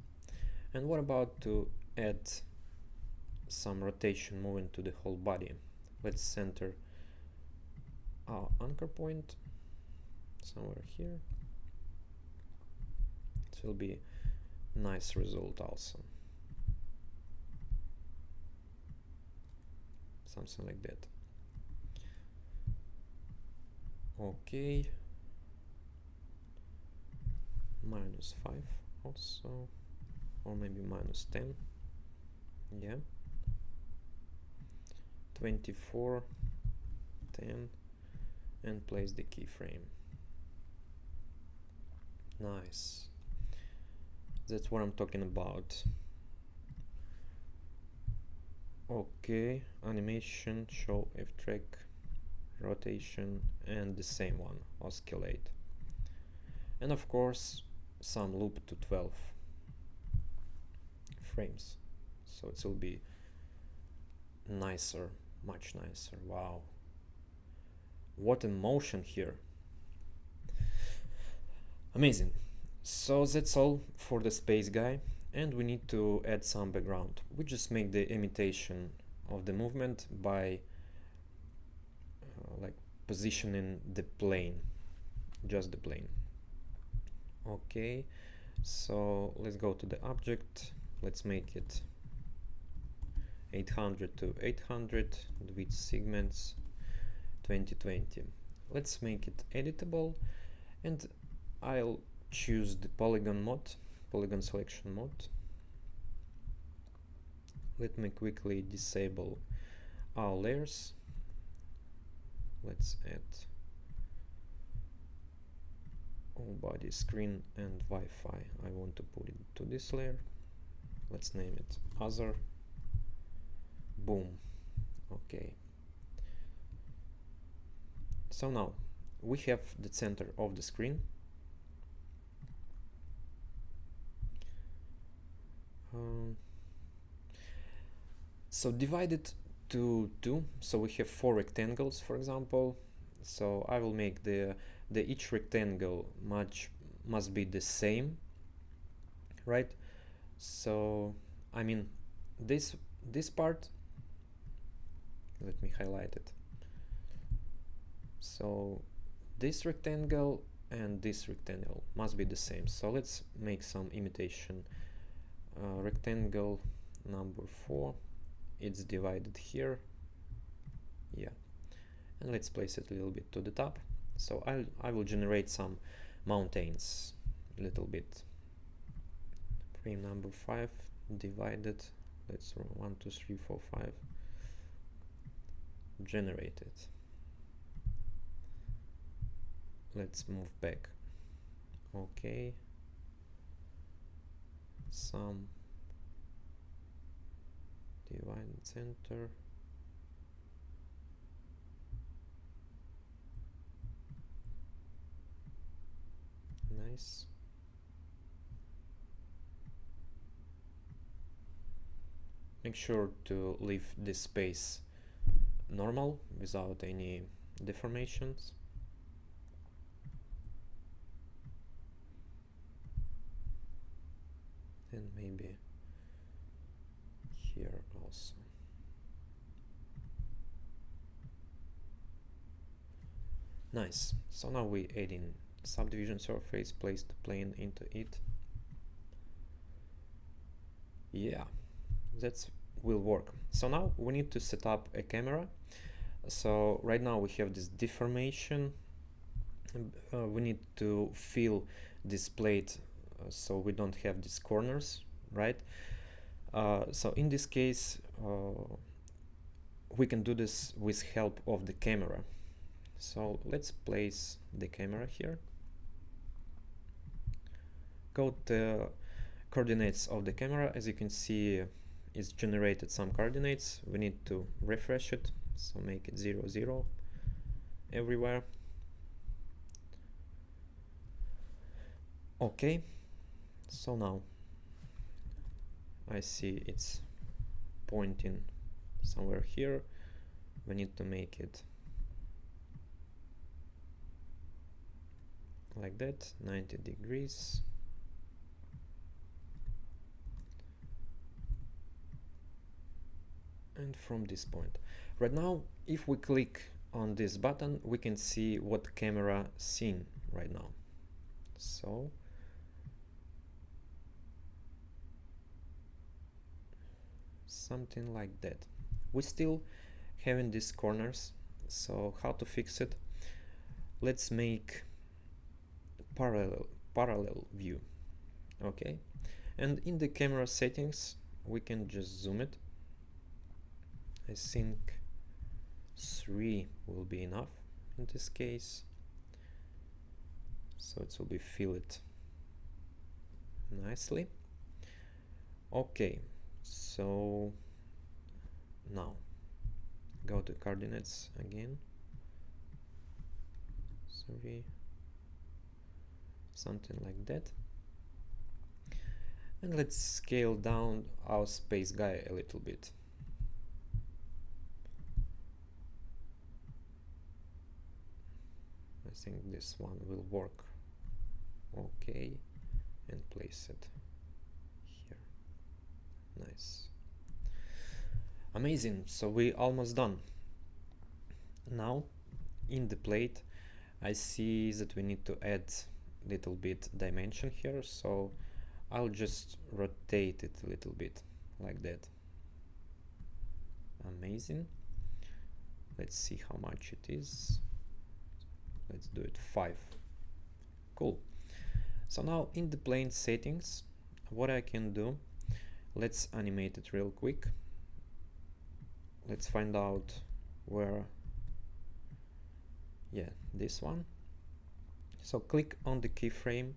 And what about to add some rotation moving to the whole body? Let's center our anchor point somewhere here. It will be nice result also. Something like that. Okay. -5 also, or maybe -10. Yeah. 24, 10, and place the keyframe. Nice. That's what I'm talking about. Okay, animation, show F track, rotation, and the same one, oscillate. And of course, some loop to 12 frames. So it will be nicer, much nicer. Wow. What a motion here. Amazing. So that's all for the space guy, and we need to add some background. We just make the imitation of the movement by like positioning the plane, just the plane. Okay, so let's go to the object. Let's make it 800 to 800 with segments 2020. Let's make it editable, and I'll choose the polygon mode, polygon selection mode. Let me quickly disable our layers. Let's add all body, screen, and Wi-Fi. I want to put it to this layer. Let's name it other. Boom. Okay. So now we have the center of the screen. So divide it to 2. So we have 4 rectangles, for example. So I will make the each rectangle must be the same, right? So I mean this part, let me highlight it. So this rectangle and this rectangle must be the same. So let's make some imitation. Rectangle number 4, it's divided here, yeah, and let's place it a little bit to the top. So I will generate some mountains a little bit. Frame number 5 divided, let's 1 2 3 4 5, generate it. Let's move back. Okay, some divide center. Nice. Make sure to leave this space normal without any deformations. And maybe here also. Nice. So now we add in subdivision surface, place the plane into it. Yeah, that will work. So now we need to set up a camera. So right now we have this deformation. We need to fill this plate so we don't have these corners, right? So in this case, we can do this with help of the camera. So let's place the camera here. Go to the coordinates of the camera. As you can see, it's generated some coordinates. We need to refresh it, so make it 0, 0 everywhere. Okay, so now I see it's pointing somewhere here. We need to make it like that, 90 degrees. And from this point. Right now, if we click on this button, we can see what camera seeing right now. So something like that. We still having these corners, so how to fix it? Let's make parallel view. Okay, and in the camera settings we can just zoom it. I think 3 will be enough in this case, so it will be filled nicely. Okay, so now go to coordinates again, 3, something like that, and let's scale down our space guy a little bit. I think this one will work. Okay, and place it here. Nice. Amazing, so we almost done. Now in the plate I see that we need to add little bit dimension here, so I'll just rotate it a little bit like that. Amazing. Let's see how much it is. Let's do it 5. Cool. So now in the plane settings, what I can do, let's animate it real quick. Let's find out where, yeah, this one. So click on the keyframe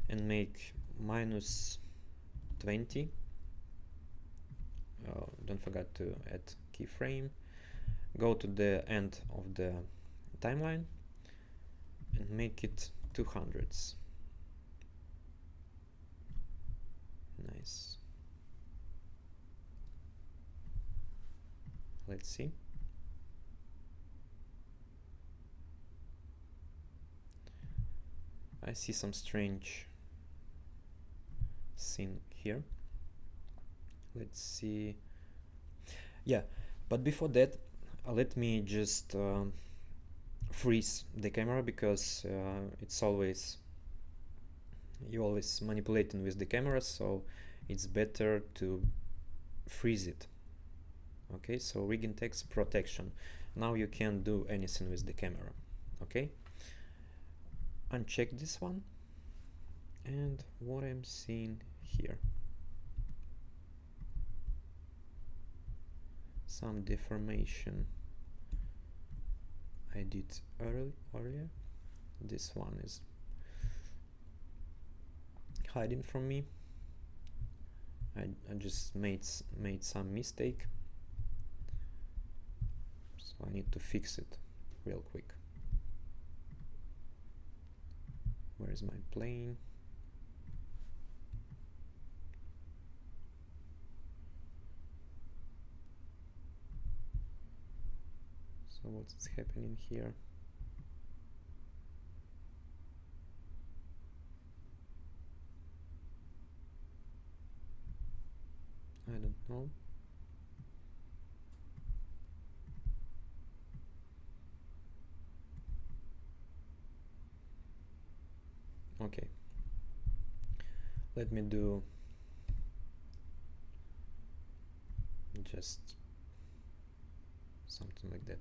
and make -20. Don't forget to add keyframe. Go to the end of the timeline and make it 200s. Nice. Let's see. I see some strange scene here. Let's see. Yeah, but before that, let me just freeze the camera, because it's always, you always manipulating with the camera, so it's better to freeze it. Okay, so rigging text protection. Now you can't do anything with the camera. Okay, uncheck this one, and what I'm seeing here, some deformation I did earlier. This one is hiding from me. I just made some mistake, so I need to fix it real quick. Where is my plane? So what's happening here? I don't know. Okay, let me do just something like that.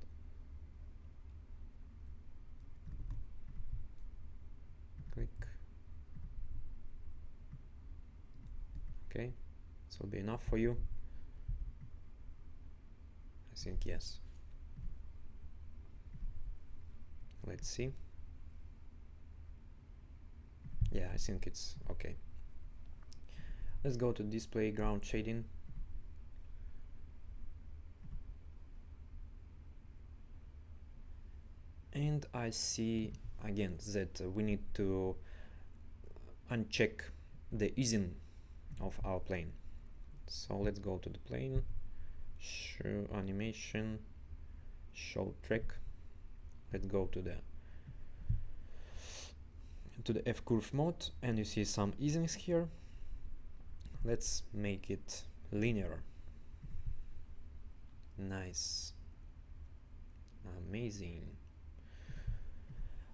Click. Okay, this will be enough for you. I think yes. Let's see. Yeah, I think it's okay. Let's go to display ground shading. And I see again that we need to uncheck the easing of our plane. So let's go to the plane, show animation, show track. Let's go to the F curve mode, and you see some easings here. Let's make it linear. Nice. Amazing.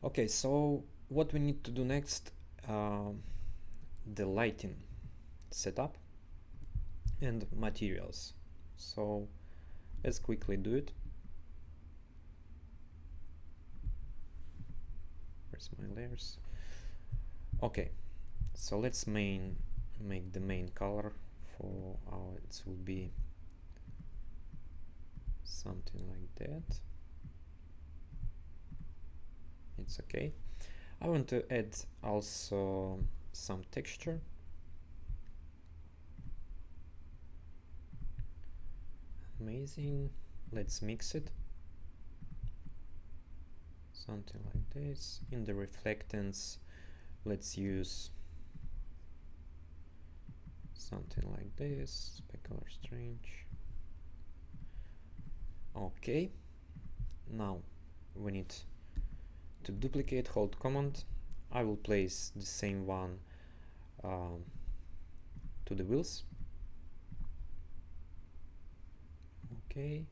Okay, so what we need to do next, the lighting setup and materials. So let's quickly do it. Where's my layers? Okay, so let's make the main color for our, it will be something like that. It's okay. I want to add also some texture. Amazing. Let's mix it. Something like this. In the reflectance, let's use something like this. Specular strange. Okay. Now we need to duplicate, hold command. I will place the same one to the wheels. Okay.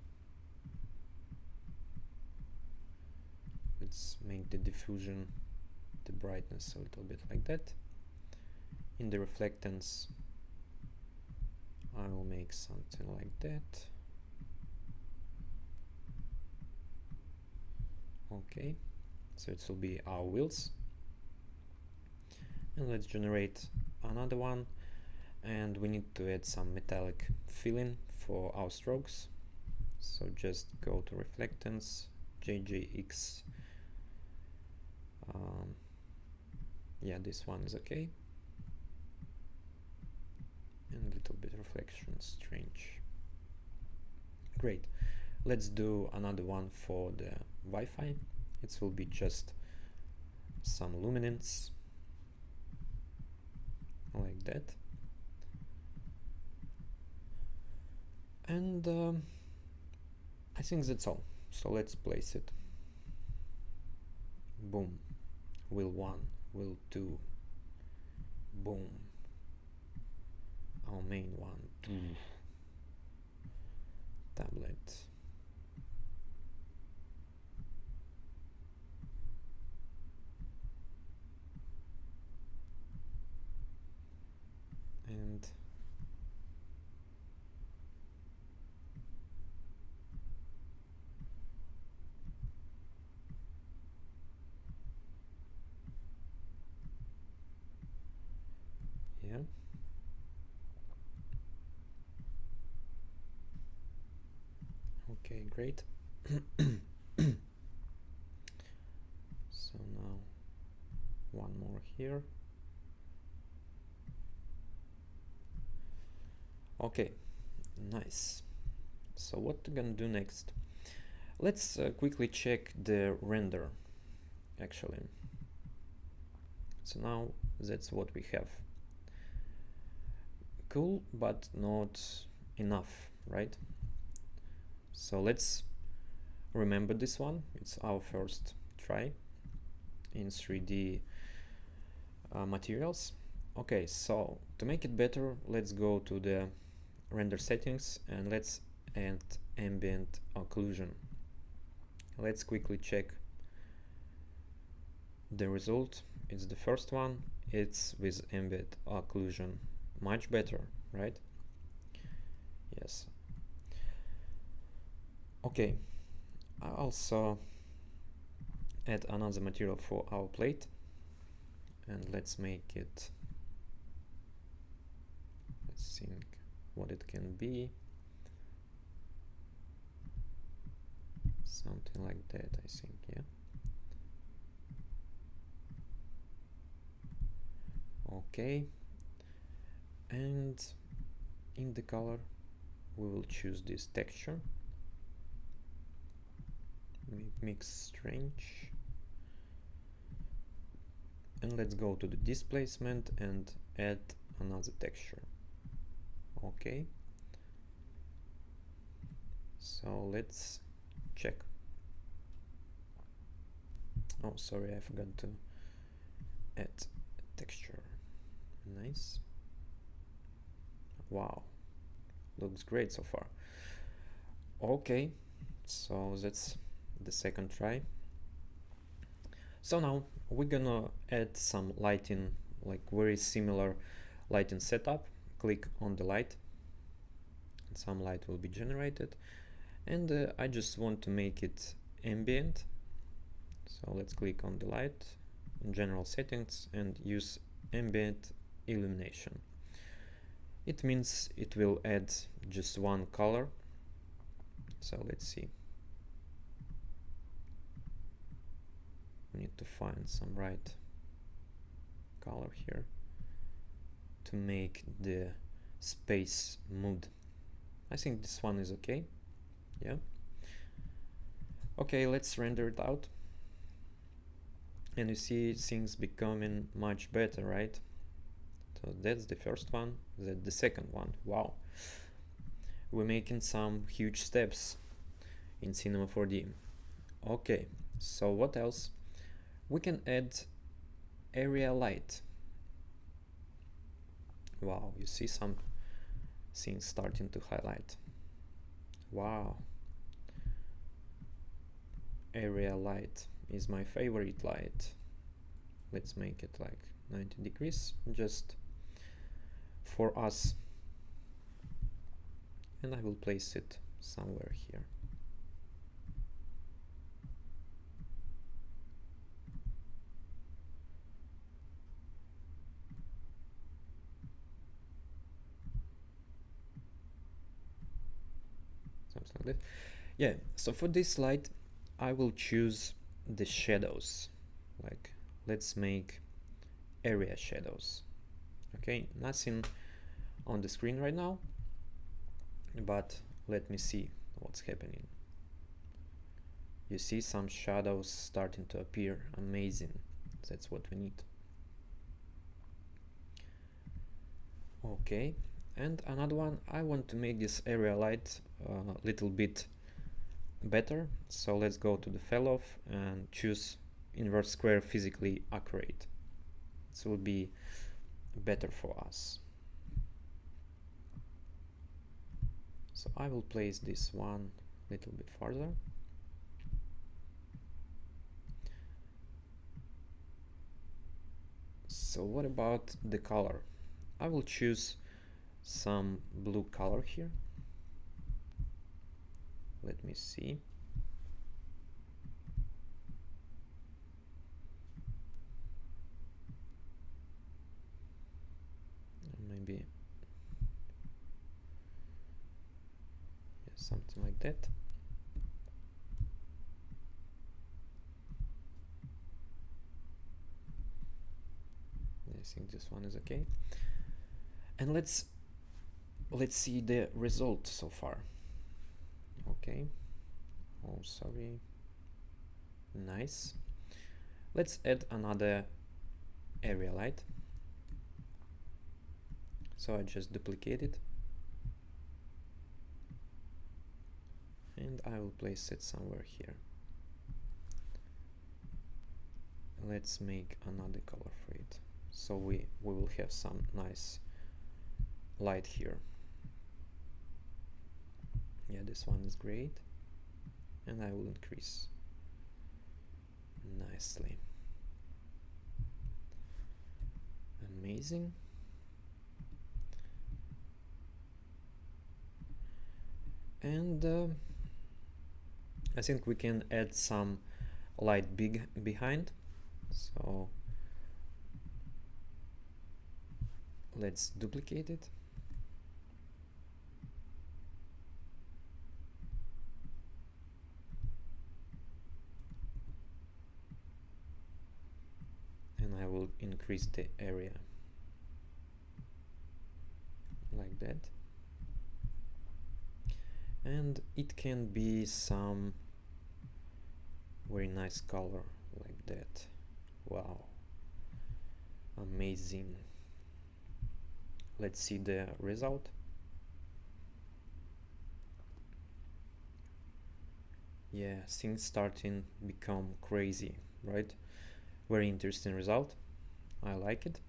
Let's make the diffusion, the brightness a little bit like that. In the reflectance, I will make something like that. Okay. So it will be our wheels, and let's generate another one, and we need to add some metallic filling for our strokes. So just go to reflectance, JJX, yeah, this one is okay, and a little bit reflection strange. Great. Let's do another one for the Wi-Fi. It will be just some luminance like that, and I think that's all. So let's place it. Boom. Wheel 1, wheel 2, boom. Our main one, tablet. And yeah, okay, great. So now one more here. Okay, nice. So what we're gonna do next? Let's quickly check the render, actually. So now that's what we have. Cool, but not enough, right? So let's remember this one. It's our first try in 3D materials. Okay, so to make it better, let's go to the render settings and let's add ambient occlusion. Let's quickly check the result. It's the first one. It's with ambient occlusion. Much better, right? Yes. Okay, I also add another material for our plate, and let's make it, let's think what it can be. Something like that, I think, yeah. Okay, and in the color we will choose this texture, mix strange, and let's go to the displacement and add another texture. Okay, so let's check. Oh, sorry, I forgot to add texture. Nice. Wow, looks great so far. Okay, so that's the second try. So now we're gonna add some lighting, like very similar lighting setup. Click on the light, some light will be generated, and I just want to make it ambient. So let's click on the light, in general settings, and use ambient illumination. It means it will add just one color. So let's see. We need to find some right color here to make the space mood. I think this one is okay. Yeah. Okay, let's render it out. And you see things becoming much better, right? So that's the first one, that's the second one. Wow. We're making some huge steps in Cinema 4D. Okay, so what else? We can add area light. Wow, you see some things starting to highlight. Wow. Area light is my favorite light. Let's make it like 90 degrees just for us. And I will place it somewhere here. Something like that. Yeah, so for this light I will choose the shadows. Like, let's make area shadows. Okay, nothing on the screen right now, but let me see what's happening. You see some shadows starting to appear. Amazing. That's what we need. Okay, and another one, I want to make this area light a little bit better. So let's go to the Fellow and choose inverse square physically accurate. This will be better for us. So I will place this one a little bit farther. So what about the color? I will choose some blue color here. Let me see. Maybe something like that. I think this one is okay. And let's see the result so far. Okay. Oh, sorry. Nice. Let's add another area light. So I just duplicate it. And I will place it somewhere here. Let's make another color for it. So we will have some nice light here. Yeah, this one is great. And I will increase nicely. Amazing. And I think we can add some light behind, so let's duplicate it. And I will increase the area like that. And it can be some very nice color like that. Wow, amazing. Let's see the result. Yeah, things starting become crazy, right? Very interesting result. I like it.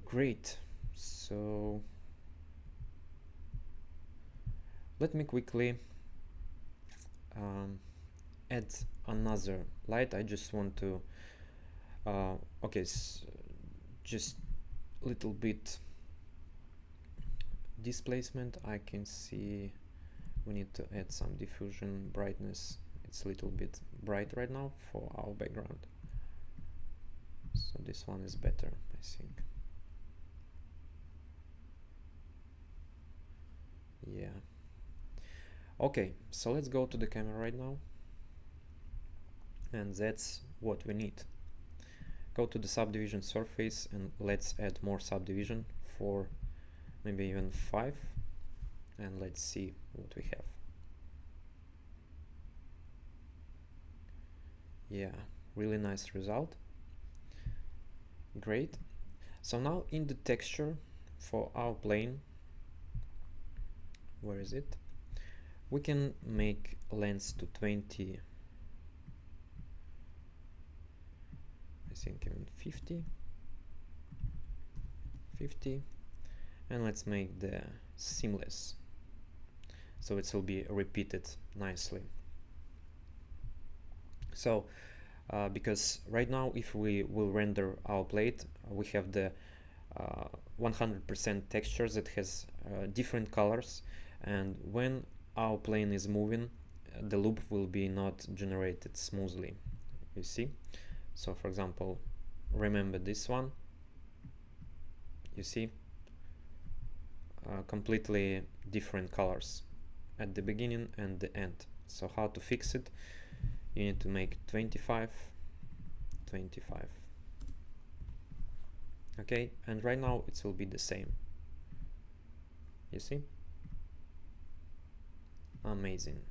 Great. So let me quickly add another light. I just want to okay, just a little bit displacement. I can see we need to add some diffusion, brightness. It's a little bit bright right now for our background, so this one is better, I think. Yeah. Okay, so let's go to the camera right now, and that's what we need. Go to the subdivision surface and let's add more subdivision for maybe even 5, and let's see what we have. Yeah, really nice result. Great. So now in the texture for our plane, where is it? We can make length to 20, I think even 50, and let's make the seamless, so it will be repeated nicely. So because right now if we will render our plate, we have the 100% textures that has different colors, and when our plane is moving, the loop will be not generated smoothly, you see. So for example, remember this one, you see, completely different colors at the beginning and the end. So how to fix it? You need to make 25. Okay, and right now it will be the same, you see. Amazing.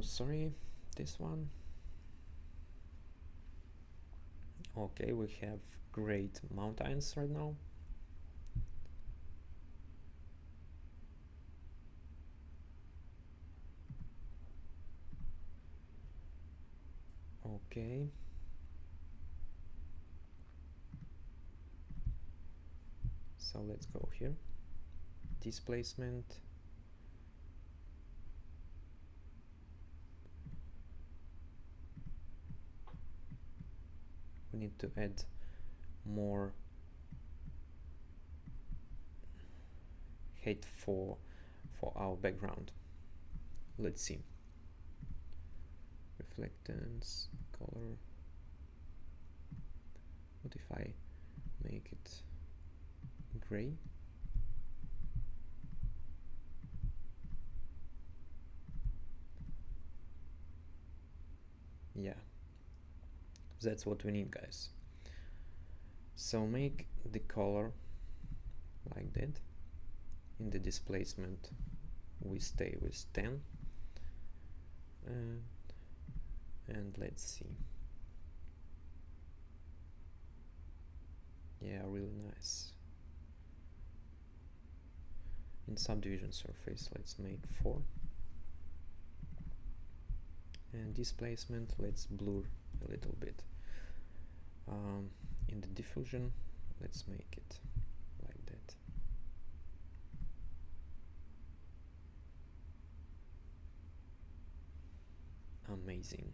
Sorry, this one. Okay, we have great mountains right now. Okay. So let's go here. Displacement. We need to add more height for our background. Let's see. Reflectance, color. What if I make it gray? Yeah, that's what we need, guys. So make the color like that. In the displacement we stay with 10, and let's see. Yeah, really nice. In subdivision surface, let's make 4, and displacement, let's blur a little bit. In the diffusion, let's make it like that. Amazing.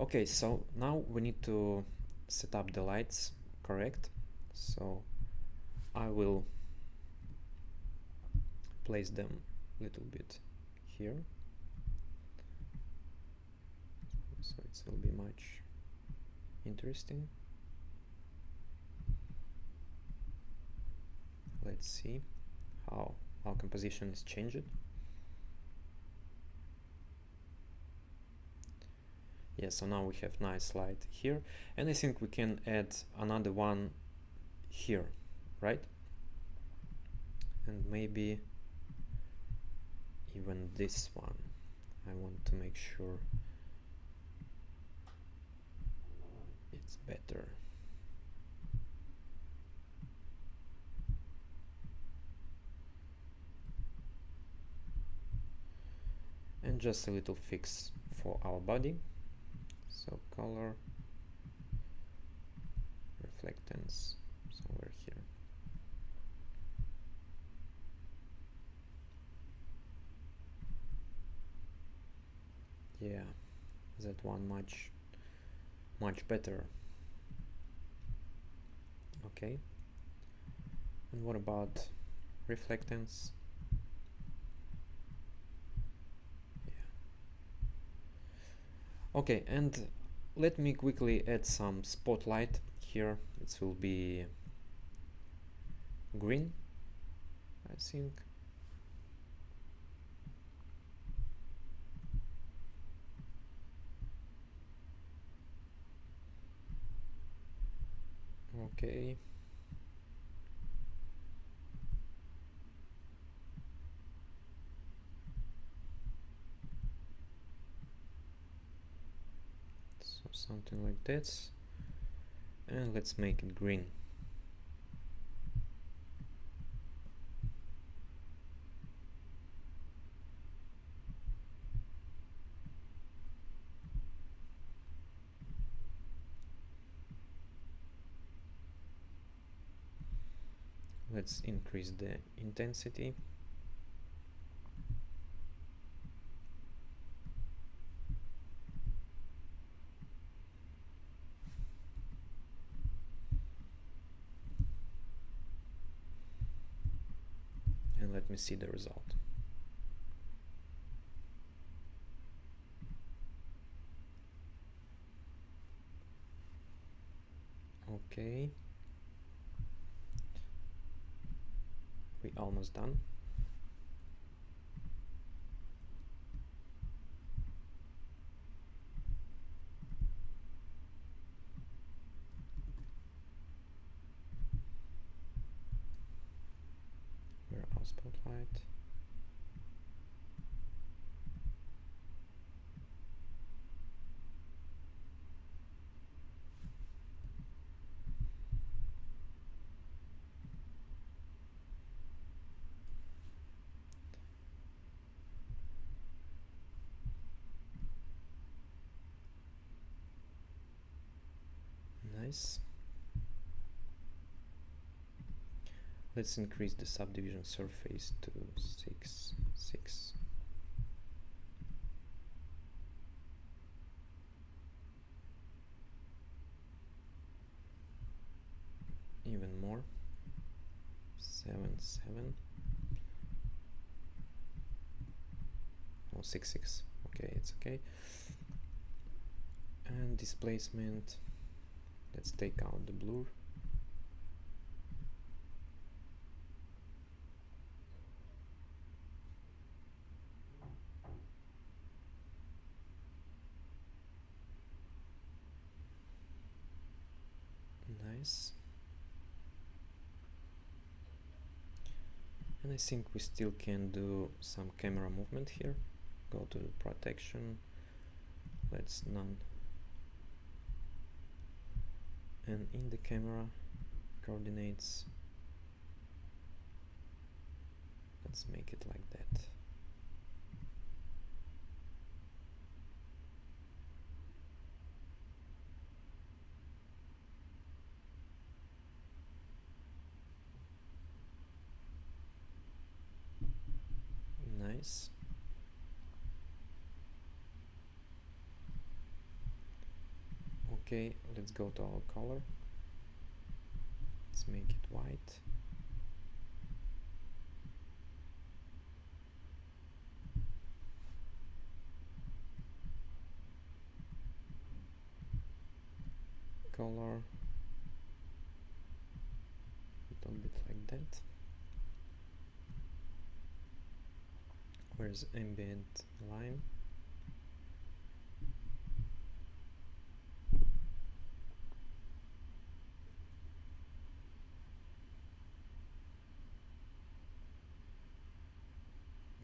Okay, so now we need to set up the lights correct. So I will place them a little bit here, so it will be much interesting. Let's see how our composition is changed. Yeah, so now we have nice light here, and I think we can add another one here, right? And maybe even this one. I want to make sure it's better. And just a little fix for our body. So color, reflectance, somewhere here. Yeah, that one much better. Okay. And what about reflectance? Okay, and let me quickly add some spotlight here. It will be green, I think. Okay. So something like this. And let's make it green. Let's increase the intensity. And let me see the result. Okay. We're almost done. Where our spotlight? Nice. Let's increase the subdivision surface to 6. Even more. 7. Oh, 6. Okay, it's okay. And displacement. Let's take out the blur. Nice. And I think we still can do some camera movement here. Go to the protection. Let's none. And in the camera coordinates, let's make it like that. Nice. Okay, let's go to our color. Let's make it white. color a little bit like that. Where's ambient line?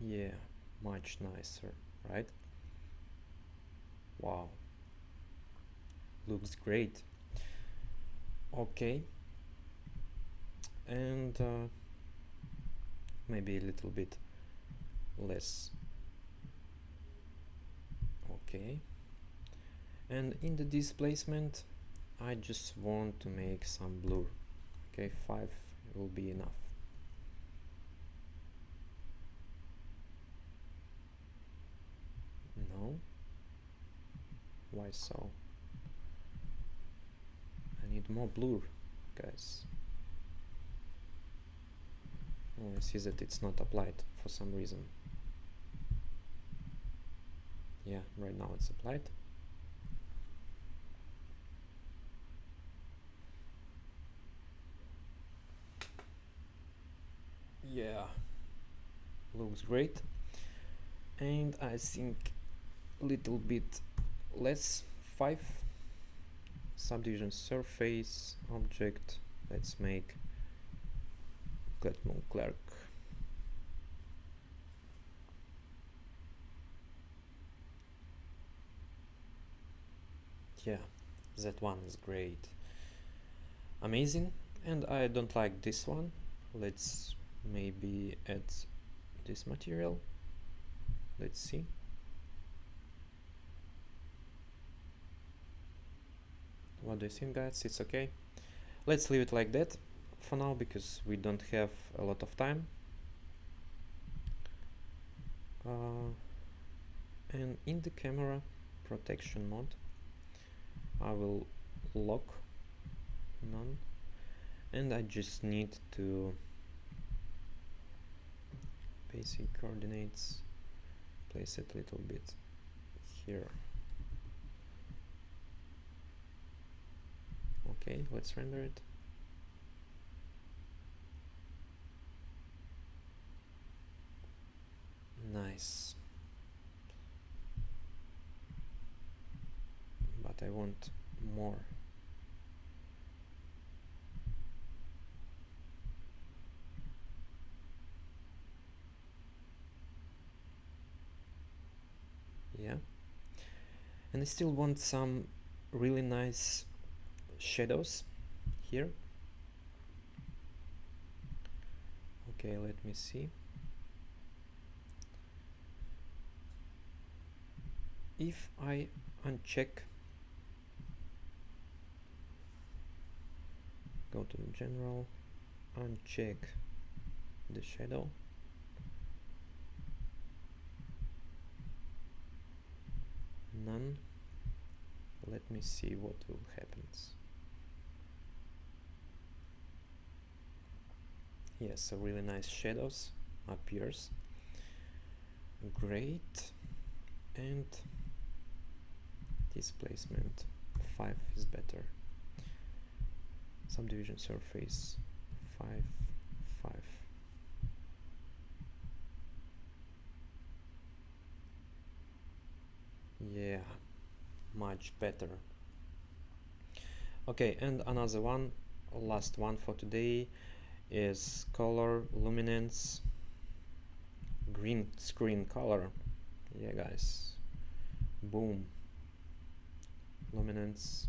Yeah, much nicer, right? Wow, looks great. Okay, and maybe a little bit less. Okay, and in the displacement I just want to make some blur. Okay, 5 will be enough. No, why so? I need more blur, guys. Oh, I see that it's not applied for some reason. Yeah, right now it's applied. Yeah, looks great. And I think a little bit less, 5. Subdivision surface, object, let's make Clerk. Yeah, that one is great. Amazing. And I don't like this one. Let's maybe add this material. Let's see. What do you think, guys? It's okay. Let's leave it like that for now because we don't have a lot of time. And in the camera protection mode, I will lock none, and I just need to basic coordinates, place it a little bit here. Okay, let's render it. Nice. But I want more. Yeah. And I still want some really nice shadows here. Okay, let me see. If I uncheck, go to the general, uncheck the shadow, none, let me see what will happen. Yes, so really nice shadows appears. Great. And displacement 5 is better. Subdivision surface 5, 5. Yeah, much better. Okay, and another one, last one for today, is color luminance, green screen color. Yeah, guys, boom, luminance,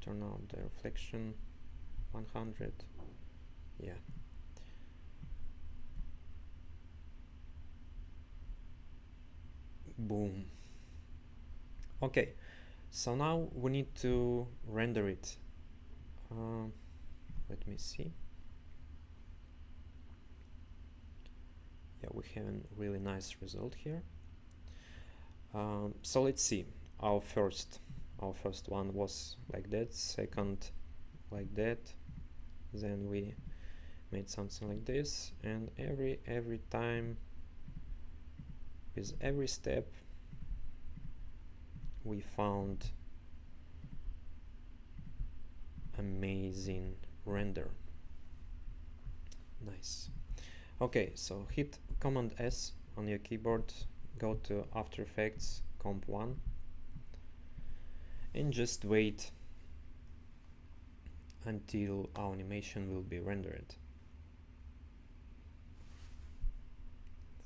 turn on the reflection 100. Yeah, boom. Okay, so now we need to render it. Let me see. Yeah, we have a really nice result here. So let's see. Our first one was like that, second like that, then we made something like this, and every time with every step we found amazing render. Nice. Okay, so hit Command S on your keyboard, go to After Effects Comp 1 and just wait until our animation will be rendered.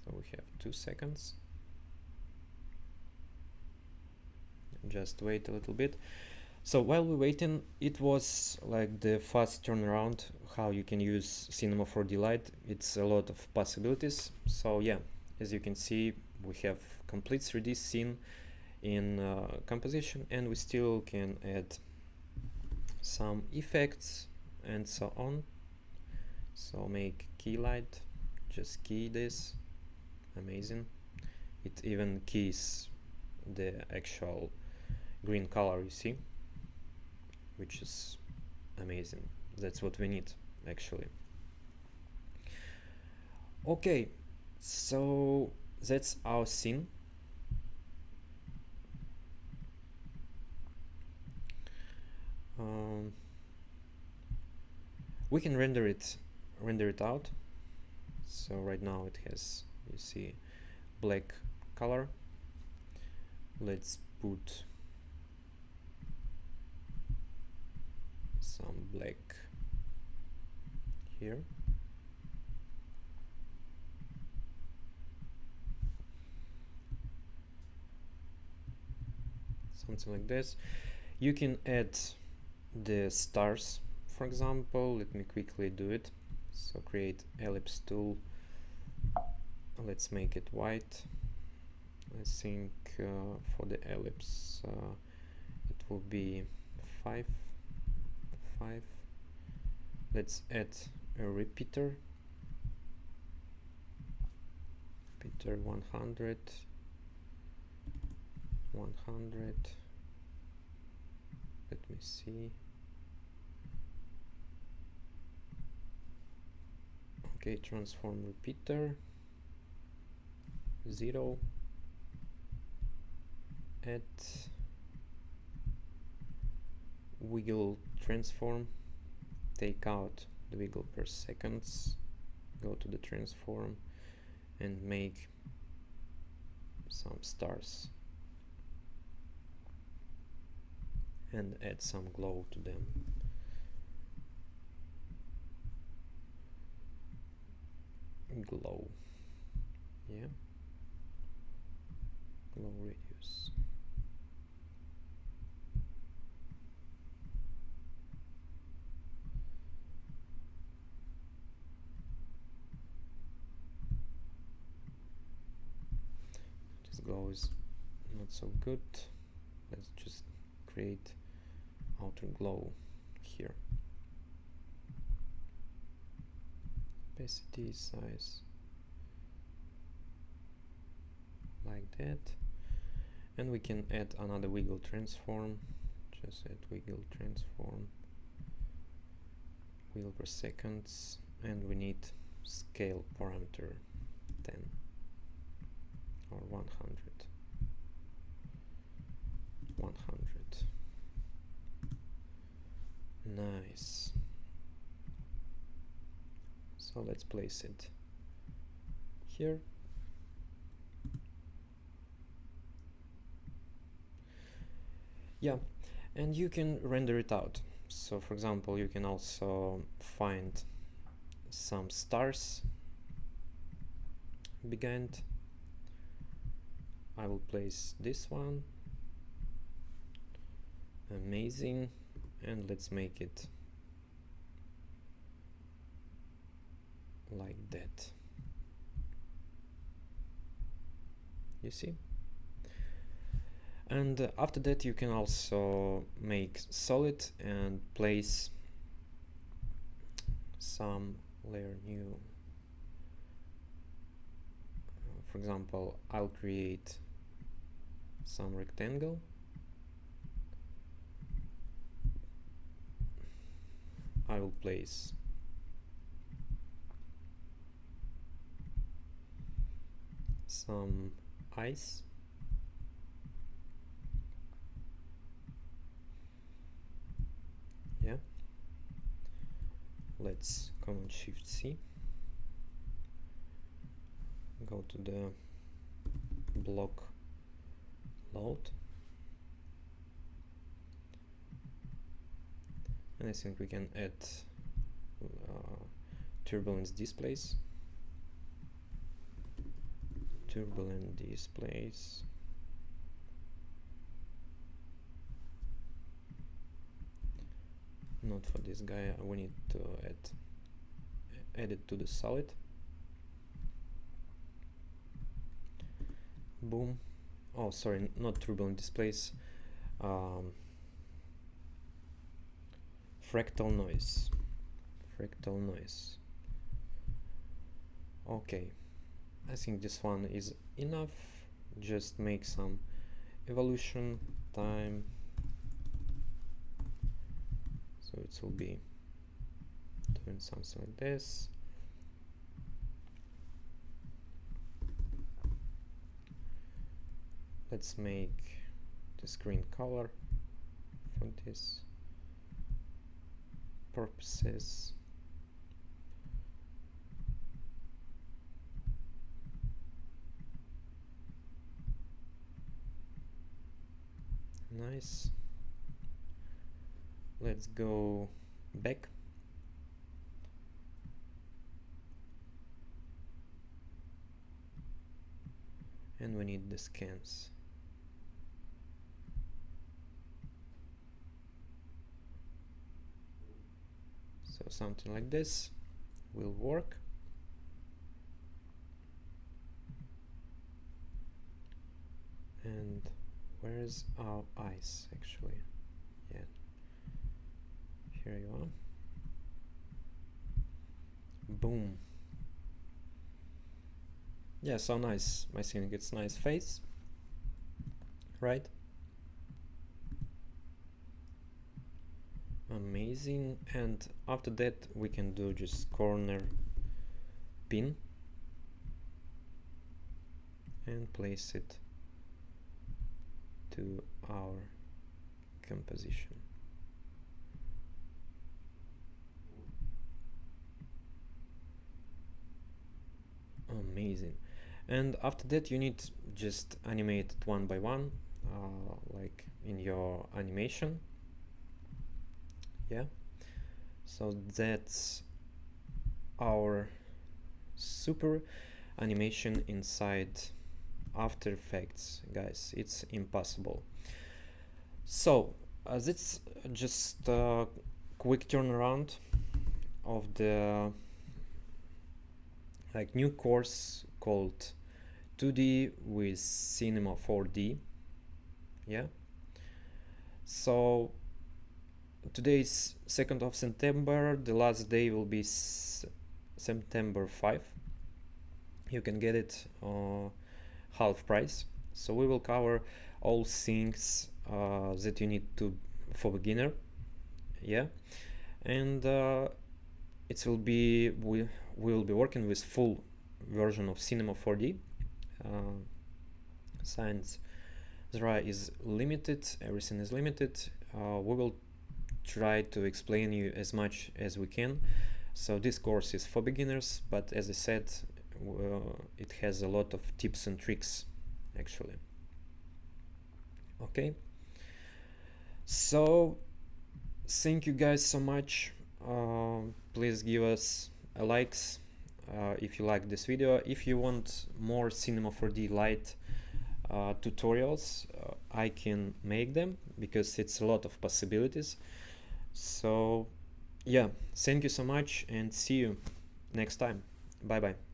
So we have 2 seconds. Just wait a little bit. So while we're waiting, it was like the fast turnaround how you can use Cinema 4D Lite. It's a lot of possibilities. So yeah, as you can see, we have complete 3D scene in composition, and we still can add some effects and so on. So make key light, just key this, amazing. It even keys the actual green color, you see, which is amazing. That's what we need actually. Okay, so that's our scene. We can render it out. So right now it has, you see, black color. Let's put some black here. Something like this. You can add the stars, for example. Let me quickly do it. So create ellipse tool. Let's make it white. I think for the ellipse it will be 5. Let's add a repeater. Repeater 100. Let me see. Okay, transform repeater 0. Add wiggle transform, take out the wiggle per seconds, go to the transform and make some stars and add some glow to them. Glow, yeah, glow radius. This glow is not so good. Let's just create outer glow here. Opacity, size, like that, and we can add another wiggle transform. Just add wiggle transform, wiggle per seconds, and we need scale parameter 10 or 100. Nice. So let's place it here. Yeah, and you can render it out. So for example, you can also find some stars behind. I will place this one. Amazing. And let's make it like that. You see? And after that you can also make solid and place some layer new. For example, I'll create some rectangle. I will place some eyes. let's Command Shift C, go to the block load, and I think we can add turbulence displays. Turbulent displays. Not for this guy, we need to add it to the solid. Boom. Oh, sorry, not turbulent displays. Fractal noise. Fractal noise. Okay, I think this one is enough. Just make some evolution time. So it will be doing something like this. Let's make the screen color for this purposes. Nice. Let's go back. And we need the scans. So something like this will work. And where's our eyes actually? Yeah, here you are. Boom. Yeah, so nice. I think it's nice face, right? Amazing. And after that we can do just corner pin and place it to our composition. Amazing. And after that you need just animate it one by one, like in your animation. Yeah, so that's our super animation inside After Effects, guys. It's impossible. So that's just a quick turnaround of the new course called 2D with Cinema 4D. Yeah, so today is 2nd of September. The last day will be September 5. You can get it half price. So we will cover all things that you need to for beginner. Yeah, and it will be we will be working with full version of Cinema 4D. Science there is limited. Everything is limited. We will try to explain you as much as we can. So this course is for beginners, but as I said, it has a lot of tips and tricks actually. Okay, so thank you guys so much. Please give us a likes if you like this video. If you want more Cinema 4D Lite tutorials, I can make them because it's a lot of possibilities. So yeah, thank you so much and see you next time. Bye bye.